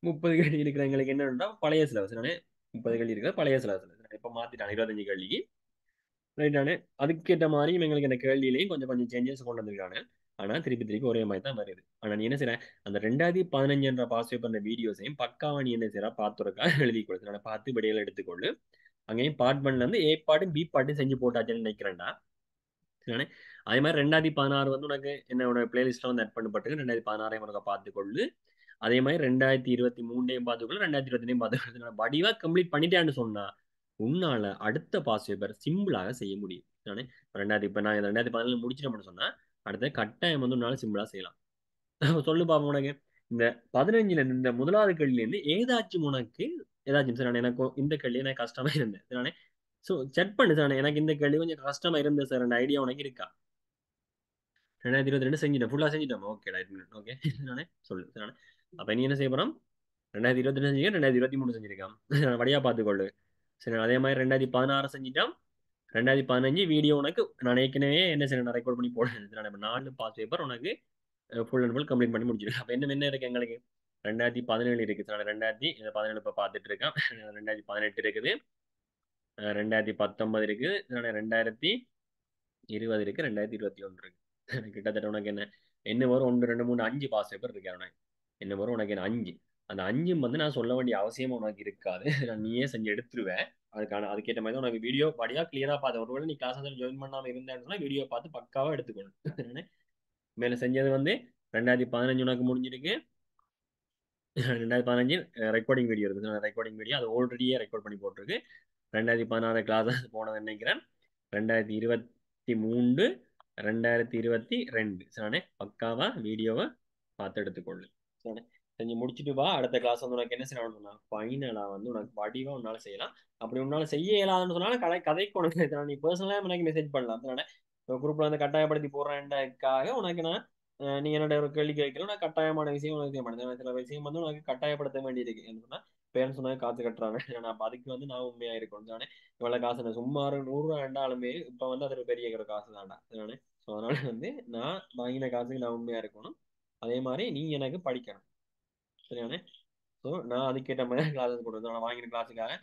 30 கேள்வி இருக்கிற எங்களுக்கு என்னன்னா பழைய சிலபஸ். நானே 30 கேள்வி இருக்கிற பழைய சிலபஸ் இப்ப மாத்திட்டாங்க 25 கேள்விக்கு. ரைட் நானே அதுக்கேற்ற மாதிரி எங்களுக்கு இந்த கேள்வியிலையும் கொஞ்சம் கொஞ்சம் சேஞ்சஸ் கொண்டு வந்திருக்காங்க. ஆனா திருப்பி திருப்பி ஒரே மாதிரி தான் வருது. ஆனா நீ என்ன செய்ற, அந்த 2015 என்ற பாஸ் பண்ண வீடியோஸையும் பக்காவா நீ என்ன செய்யற பாத்துருக்கா எழுதி கொடுத்து நான் பார்த்து விடையில எடுத்துக்கொள்ளு. அங்கேயும் பார்ட் ஒன்ல இருந்து ஏ பாட்டும் பி பாட்டும் செஞ்சு போட்டாச்சுன்னு நினைக்கிறேன்டா. சரிதானே? அதே மாதிரி 2016 வந்து உனக்கு என்னோட பிளேலிஸ்ட்ல வந்து ஆட் பண்ணப்பட்டு 2016 உனக்கு பார்த்துக்கொள்ளு. அதே மாதிரி 2023 பார்த்துக்கொள்ள 2022 பார்த்துக்கொள்ள வடிவா கம்ப்ளீட் பண்ணிட்டேன்னு சொன்னா உன்னால அடுத்த பாஸ் பேப்பர் சிம்பிளாக செய்ய முடியும். நானே இப்ப நான் 2017 முடிச்சிட்டோம்னு சொன்னா அடுத்த கட்டாயம் வந்து உன்னால சிம்பிளா செய்யலாம். சொல்லு பாப்போம் உனக்கு. இந்த 15ல இந்த முதலாவது கேள்வியில இருந்து ஏதாச்சும் உனக்கு ஏதாச்சும் சார் எனக்கு இந்த கேள்வி எனக்கு கஷ்டமா இருந்தது நானே. ஸோ செக் பண்ணு சார், எனக்கு இந்த கேள்வி கொஞ்சம் கஷ்டமா இருந்தது சார், ஐடியா உனக்கு இருக்கா? 2022 செஞ்சுட்டேன், ஃபுல்லா செஞ்சுட்டேன். Okay okay. நானே சொல்லு நானே. அப்ப நீ என்ன செய்ய போறோம்? 2022 செஞ்சீங்க, 2023 செஞ்சிருக்கான். வழியா பார்த்துக்கொள்ளு. சரி, அதே மாதிரி 2016 செஞ்சிட்டான். 2015 வீடியோ உனக்கு நான் ஏற்கனவே என்ன செய்யணும், ரெக்கார்ட் பண்ணி போடுறேன். நான் இப்ப 4 பாஸ் பேப்பர் உனக்கு ஃபுல் அண்ட் ஃபுல் கம்ப்ளீட் பண்ணி முடிச்சிருக்கேன். அப்ப என்ன இருக்கு எங்களுக்கு? 2017 இருக்கு. நான் 2017 இப்ப பார்த்துட்டு இருக்கேன். 2018 இருக்குது, 2019 இருக்குது, 2020 இருக்கு, 2021 இருக்கு. கிட்டத்தட்ட உனக்கு என்ன என்ன வரும்? 1 2 3 5 பாஸ் பேப்பர் இருக்கு உனக்கு. என்ன வரும் உனக்கு? என்ன 5. அந்த 5 வந்து நான் சொல்ல வேண்டிய அவசியம் உனக்கு இருக்காது. நான் நீயே செஞ்சு எடுத்துருவேன். அதுக்கேற்ற மாதிரி தான் உனக்கு வீடியோ படியா கிளியரா பார்த்து, ஒருவேளை நீ கிளாஸ் ஜாயின் பண்ணாம இருந்தேன்னு சொன்னா வீடியோ பார்த்து பக்காவா எடுத்துக்கணும். மேல செஞ்சது வந்து 2015 உனக்கு முடிஞ்சிருக்கு. 2015 ரெக்கார்டிங் வீடியோ இருக்குது. ரெக்கார்டிங் வீடியோ அது ஆல்ரெடியே ரெக்கார்ட் பண்ணி போட்டிருக்கு. 2016 கிளாஸஸ் போனது நினைக்கிறேன். 2023 2022 சரிண்ணே, பக்காவா வீடியோவை பார்த்து எடுத்துக்கொள்ளு. சரிண்ணே, செஞ்சு முடிச்சுட்டு வா. அடுத்த கிளாஸ் வந்து உனக்கு என்ன செய்யணும்னு சொன்னா ஃபைனலா வந்து உனக்கு வடிவா உன்னால செய்யலாம். அப்படி உன்னால செய்ய இயலாதுன்னு சொன்னாலும் கதைக்கு உனக்கு நீ பர்சனலா எனக்கு மெசேஜ் பண்ணலாம். சரிண்ணே, குரூப்ல வந்து கட்டாயப்படுத்தி போடுறேன்க்காக உனக்கு நான் நீ என்னோட ஒரு கேள்வி கேட்கல, நான் கட்டாயமான விஷயம் உனக்கு செய்ய மாட்டேன். சில விஷயம் வந்து உனக்கு கட்டாயப்படுத்த வேண்டியிருக்கு. என்ன சொன்னா பேரண்ட்ஸ் சொன்னாங்க காசு கட்டுறாங்க. அப்ப அதுக்கு வந்து நான் உண்மையா இருக்கணும் தானே. இவ்வளவு காசு நான் சும்மா 100 ரூபா ரெண்டாலுமே இப்ப வந்து அது ஒரு பெரிய காசு தான்டா. அதனால ஸோ அதனால வந்து நான் வாங்கின காசுக்கு நான் உண்மையா இருக்கணும். அதே மாதிரி நீ எனக்கு படிக்கணும். சரியானே. ஸோ நான் அதுக்கேற்ற மாதிரி கிளாஸஸ் போட்டு நான் வாங்கின கிளாஸுக்காக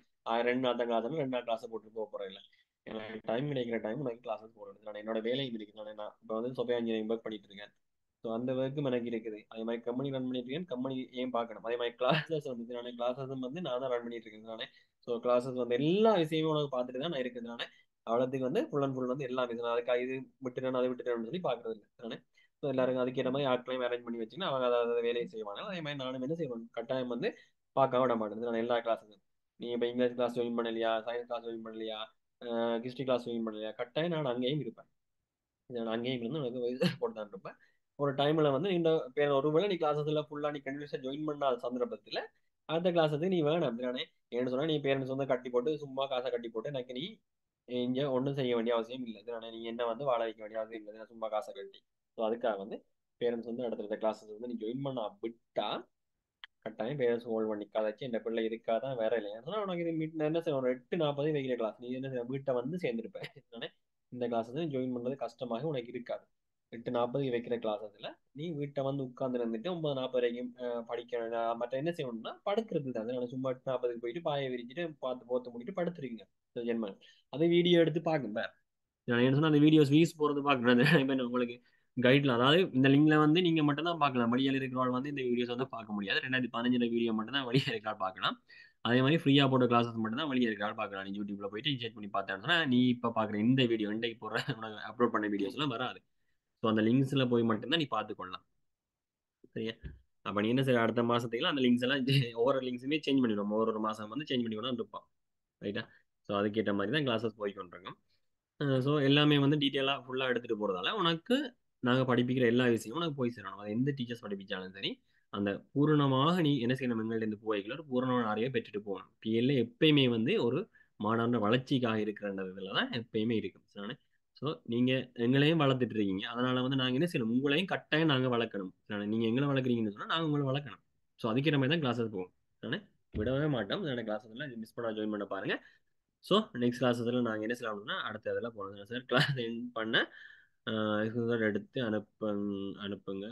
2 நாள் தான் கிளாஸ், 2 நாள் கிளாஸை போட்டு போக போறேன். இல்லை, எனக்கு டைம் கிடைக்கிற டைம் எனக்கு கிளாஸஸ் போடுறது. நான் என்னோட வேலையும் இருக்கு. நான் இப்போ வந்து சொஃப்ட்வேர் இன்ஜினியரிங் ஒர்க் பண்ணிட்டு இருக்கேன். ஸோ அந்த ஒர்க்கும் எனக்கு இருக்குது. அதே மாதிரி கம்பெனி ரன் பண்ணிட்டு இருக்கேன். கம்பெனி ஏன் பார்க்கணும். அதே மாதிரி கிளாஸஸ் வந்து நான் கிளாஸஸும் வந்து நான் தான் ரன் பண்ணிட்டு இருக்கேன். நானே ஸோ கிளாஸஸ் வந்து எல்லா விஷயமும் உனக்கு பார்த்துட்டு தான் நான் இருக்கிறதுனால அவ்வளோத்துக்கு வந்து ஃபுல் அண்ட் ஃபுல் வந்து எல்லா விஷயம் அதுக்கு இது விட்டுட்டேன் அதை விட்டுட்டேன்னு சொல்லி பார்க்கறது இல்லை. நானே ஸோ எல்லாருக்கும் அதுக்கேற்ற மாதிரி ஆட்களையும் அரேஞ்ச் பண்ணி வச்சுன்னா அவங்க அதை வேலையை செய்வாங்க. அதே மாதிரி நானும் என்ன செய்வேன், கட்டாயம் வந்து பார்க்க விட மாட்டேன். நான் எல்லா கிளாஸுக்கும் நீ இப்போ இங்கிலீஷ் கிளாஸ் ஜாயின் பண்ணலையா, சயின்ஸ் கிளாஸ் ஜாயின் பண்ணலையா, ஹிஸ்ட்ரி கிளாஸ் ஜாயின் பண்ணலையா, கட்டாயம் நான் அங்கேயும் இருப்பேன். நான் அங்கேயும் இருந்து உனக்கு போட்டு தான் இருப்பேன். ஒரு டைம்ல வந்து இந்த பேர் ஒருவேளை நீ கிளாஸஸ்ல ஃபுல்லா நீ கண்டினியூஸா ஜாயின் பண்ணாத சந்தர்ப்பத்துல அடுத்த கிளாஸுக்கு நீ வேணும் அப்படின்னானே. ஏன்னு சொன்னா நீ பேரண்ட்ஸ் வந்து கட்டி போட்டு சும்மா காசை கட்டி போட்டு எனக்கு நீ இங்க ஒன்றும் செய்ய வேண்டிய அவசியம் இல்லை. இதனால நீ என்ன வந்து வாழ வைக்க வேண்டிய அவசியம் இல்லை, சும்மா காசை கட்டி. ஸோ அதுக்காக வந்து பேரண்ட்ஸ் வந்து அடுத்த கிளாஸஸ் வந்து நீ ஜாயின் பண்ண விட்டா கட்டாயம் பேரண்ட்ஸ் ஹோல்ட் பண்ணி கதைச்சு இந்த பிள்ளை இதுக்காக வேற இல்லை. ஏன்னா உனக்கு இது என்ன செய்ய ஒரு 8:40 வைக்கிற கிளாஸ் நீ என்ன செய்ய வீட்டை வந்து சேர்ந்துருப்பேன். இந்த கிளாஸ் வந்து ஜாயின் பண்றது கஷ்டமாக உனக்கு இருக்காது. 8:40 வைக்கிற கிளாஸஸ்ல நீ வீட்டை வந்து உட்கார்ந்து இருந்துட்டு 9:40 வரைக்கும் படிக்க மற்ற என்ன செய்யணும்னா படுக்கிறது தான். அதனால சும்மா 8:40 போயிட்டு பாயை விரிச்சிட்டு பார்த்து போத்து முடிட்டு படுத்துருக்கீங்க ஜென்மன். அதை வீடியோ எடுத்து பாக்குங்க. நான் என்ன சொன்னா அந்த வீடியோஸ் வியூஸ் போறது பாக்குறேன் உங்களுக்கு கைட்ல. அதாவது இந்த லிங்க்ல வந்து நீங்க மட்டும் தான் பார்க்கலாம். வழியில் இருக்கிறவள் வந்து இந்த வீடியோஸ் வந்து பார்க்க முடியாது. 2015 வீடியோ மட்டும் தான் வழியில் இருக்கிறாள் பார்க்கலாம். அதே மாதிரி ஃப்ரீயா போட்ட கிளாஸஸ் மட்டும் தான் வழியில் இருக்கிறாள் பார்க்கலாம். நீ யூடியூப்ல போயிட்டு செக் பண்ணி பார்த்தேன்னா நீ இப்ப பாக்குற இந்த வீடியோ இன்றைக்கு போடுற உனக்கு அப்லோட் பண்ண வீடியோஸ் எல்லாம் வராது. ஸோ அந்த லிங்க்ஸ்ல போய் மட்டும்தான் நீ பார்த்துக்கொள்ளலாம். சரியா? அப்ப நீ என்ன சரி அடுத்த மாசத்துக்கு அந்த லிங்க்ஸ் எல்லாம் ஒவ்வொரு லிங்க்ஸுமே சேஞ்ச் பண்ணிடுவோம். ஒரு மாசம் வந்து சேஞ்ச் பண்ணி கொண்டு இருப்பான். ரைட்டா? ஸோ அதுக்கேற்ற மாதிரி தான் கிளாஸஸ் போய் கொண்டிருக்கோம். ஸோ எல்லாமே வந்து டீட்டெயிலாக ஃபுல்லாக எடுத்துகிட்டு போகிறதால உனக்கு நாங்கள் படிப்பிக்கிற எல்லா விஷயமும் உனக்கு போய் சேரணும். அது எந்த டீச்சர்ஸ் படிப்பிச்சாலும் சரி, அந்த பூரணமாக நீ என்ன செய்யணும், எங்கள்கிட்ட போய்களை ஒரு பூரணமான அறிவை பெற்றுட்டு போகணும். பிஎல்ல எப்பயுமே வந்து ஒரு மாணவன வளர்ச்சிக்காக இருக்கிறன்றதுல தான் எப்பயுமே இருக்கும். சரிதானே? ஸோ நீங்கள் எங்களையும் வளர்த்துட்டு இருக்கீங்க. அதனால வந்து நாங்கள் என்ன செய்யணும், உங்களையும் கட்டாயம் நாங்கள் வளர்க்கணும். சரிதானே? நீங்கள் எங்களை வளர்க்குறீங்கன்னு சொன்னால் நாங்கள் உங்களை வளர்க்கணும். ஸோ அதுக்கேற்ற மாதிரி தான் கிளாஸஸ் போகும். சரிதானே? விடவே மாட்டோம். அதனால கிளாஸஸ் எல்லாம் மிஸ் பண்ண ஜாயின் பண்ண பாருங்க. ஸோ நெக்ஸ்ட் கிளாஸஸில் நாங்கள் என்ன செய்யலாம்னா அடுத்த இதில் போனோம் சார். கிளாஸ் என் பண்ண எடுத்து அனுப்புங்க.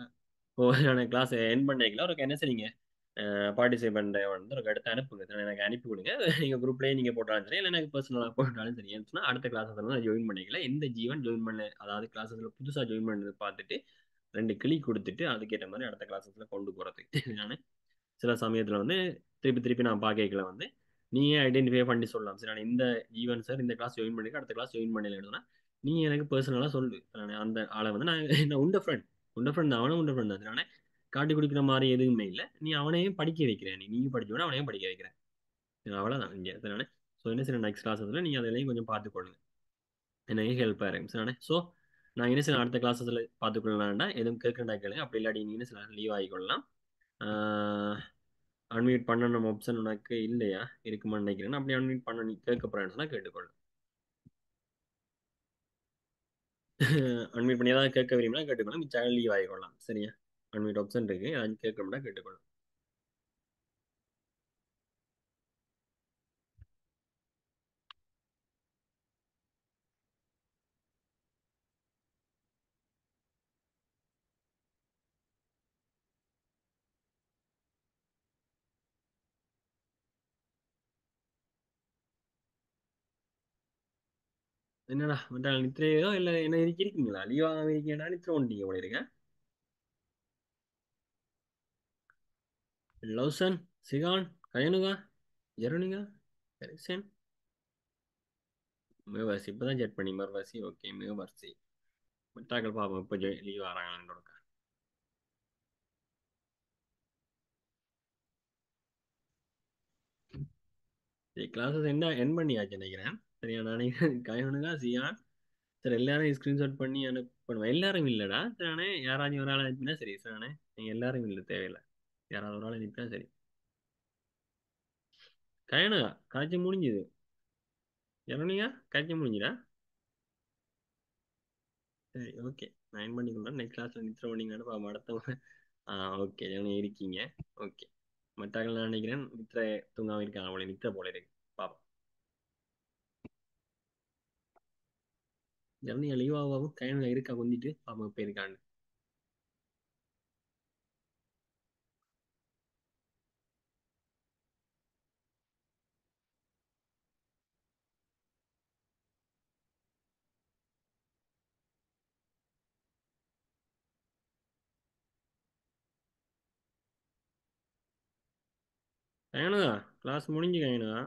ஓ, நான் கிளாஸ் என் பண்ணிக்கல ஒரு என்ன செய்யுங்க, பார்ட்டிசிபெண்ட் வந்து ஒரு எடுத்து அனுப்புங்க. எனக்கு அனுப்பி கொடுங்க. நீங்கள் குரூப்லேயே நீங்கள் போட்டாலும் சரி, இல்லை எனக்கு பர்சனலாக போட்டாலும் சரி. ஏன்னு சொன்னால் அடுத்த கிளாஸஸ் நான் ஜாயின் பண்ணிக்கல. எந்த ஜீவன் ஜாயின் பண்ண, அதாவது கிளாஸஸில் புதுசாக ஜாயின் பண்ணது பார்த்துட்டு 2 கிளி கொடுத்துட்டு அதுக்கேற்ற மாதிரி அடுத்த கிளாஸஸில் கொண்டு போகிறதுக்கு. நான் சில சமயத்தில் வந்து திருப்பி திருப்பி நான் பார்க்கல வந்து நீயே ஐடென்டிஃபை பண்ணி சொல்லலாம். சரி, நான் இந்த ஈவென்ட் சார் இந்த கிளாஸ் ஜாயின் பண்ணிக்க அடுத்த கிளாஸ் ஜாயின் பண்ணலன்னா நீ எனக்கு பர்சனலாக சொல்லு. நான் அந்த ஆளை வந்து நான் உண்ட ஃப்ரெண்ட் தான், அவனும் உண்ட ஃப்ரெண்ட் தான். நான் காட்டி குடிக்கிற மாதிரி எதுவுமே இல்லை. நீ அவனையும் படிக்க வைக்கிறேன், நீயும் படிச்சோன்னா அவனையும் படிக்க வைக்கிறேன். அவ்வளோதான் இங்கே. அதனால ஸோ என்ன சரி நெக்ஸ்ட் கிளாஸில் நீங்கள் அதெல்லாம் கொஞ்சம் பார்த்துக்கொள்ளுங்க, எனக்கு ஹெல்ப்பாக இருக்கும். சரிண்ணே? ஸோ நான் இன்னும் அடுத்த கிளாஸஸ்ல பார்த்துக்கொள்ளலாம்டா எதுவும் கேட்கண்டா கேளுங்க, அப்படி இல்லாட்டி நீ சில லீவ் ஆகிக்கொள்ளலாம். அன்மியூட் பண்ணணும் ஆப்ஷன் உனக்கு இல்லையா? இருக்குமான்னு நினைக்கிறேன். அப்படி அன்மியூட் பண்ண நீ கேட்க போறேன்னு சொன்னா கேட்டுக்கொள்ளு. அன்மியூட் பண்ணி ஏதாவது கேட்க விரும்பினா கேட்டுக்கொள்ள, மிச்சம் லீவ் ஆகிக்கொள்ளலாம். சரியா? அன்மியூட் ஆப்ஷன் இருக்கு, அது கேட்கணும்னா கேட்டுக்கொள்ளு. என்னடா மற்ற நித்திரையோ இல்லை என்ன இருக்கீங்களா? லீவ் ஆகாம இருக்கீங்களா? நித்திர ஒன்றீங்க போல இருக்க. லவ்சன், சிகான், கயனுகா, ஜெரோனிகா, கரெக்ஷன், மேவர்சி இப்பதான் செட் பண்ணி மறுவாசி. ஓகே மேவர்சி. மற்றாக்கள் பார்ப்போம் இப்போ லீவ் ஆகிறாங்கன்னு. சரி கிளாஸஸ் என்ன என் பண்ணியாச்சு நினைக்கிறேன். சரியா? நானே கயனுகா, சியான், சரி எல்லாரும் ஸ்கிரீன்ஷாட் பண்ணி அனுப்பணும். எல்லாரும் இல்லைடா சரியானே, யாராச்சும் ஒரு ஆள் அனுப்பினா சரி சரியானே. நீங்கள் எல்லாரும் இல்லை தேவையில்லை, யாராவது ஒரு ஆள் அனுப்பினா சரி. கயனுகா காய்ச்சி முடிஞ்சுது. ஜெரோனிகா காய்ச்சி முடிஞ்சுடா. சரி ஓகே, நான் என் பண்ணிக்கலாம். நெக்ஸ்ட் கிளாஸில் நித்திர பண்ணிங்கன்னு பாப்போம் அடுத்தவங்க. ஓகே ஜெரோனிகா இருக்கீங்க. ஓகே, மற்றாக்கள் நான் நினைக்கிறேன் நித்திர தூங்காம இருக்காங்க போல, நித்திர போல இருக்கு. பாப்போம். ஜெரோனிகா லீவ் ஆகும், கயனுகா இருக்கா கொஞ்சிட்டு பாப்போம் இப்போ இருக்கான்னு. கயனுகா கிளாஸ் முடிஞ்சு கயனுகா.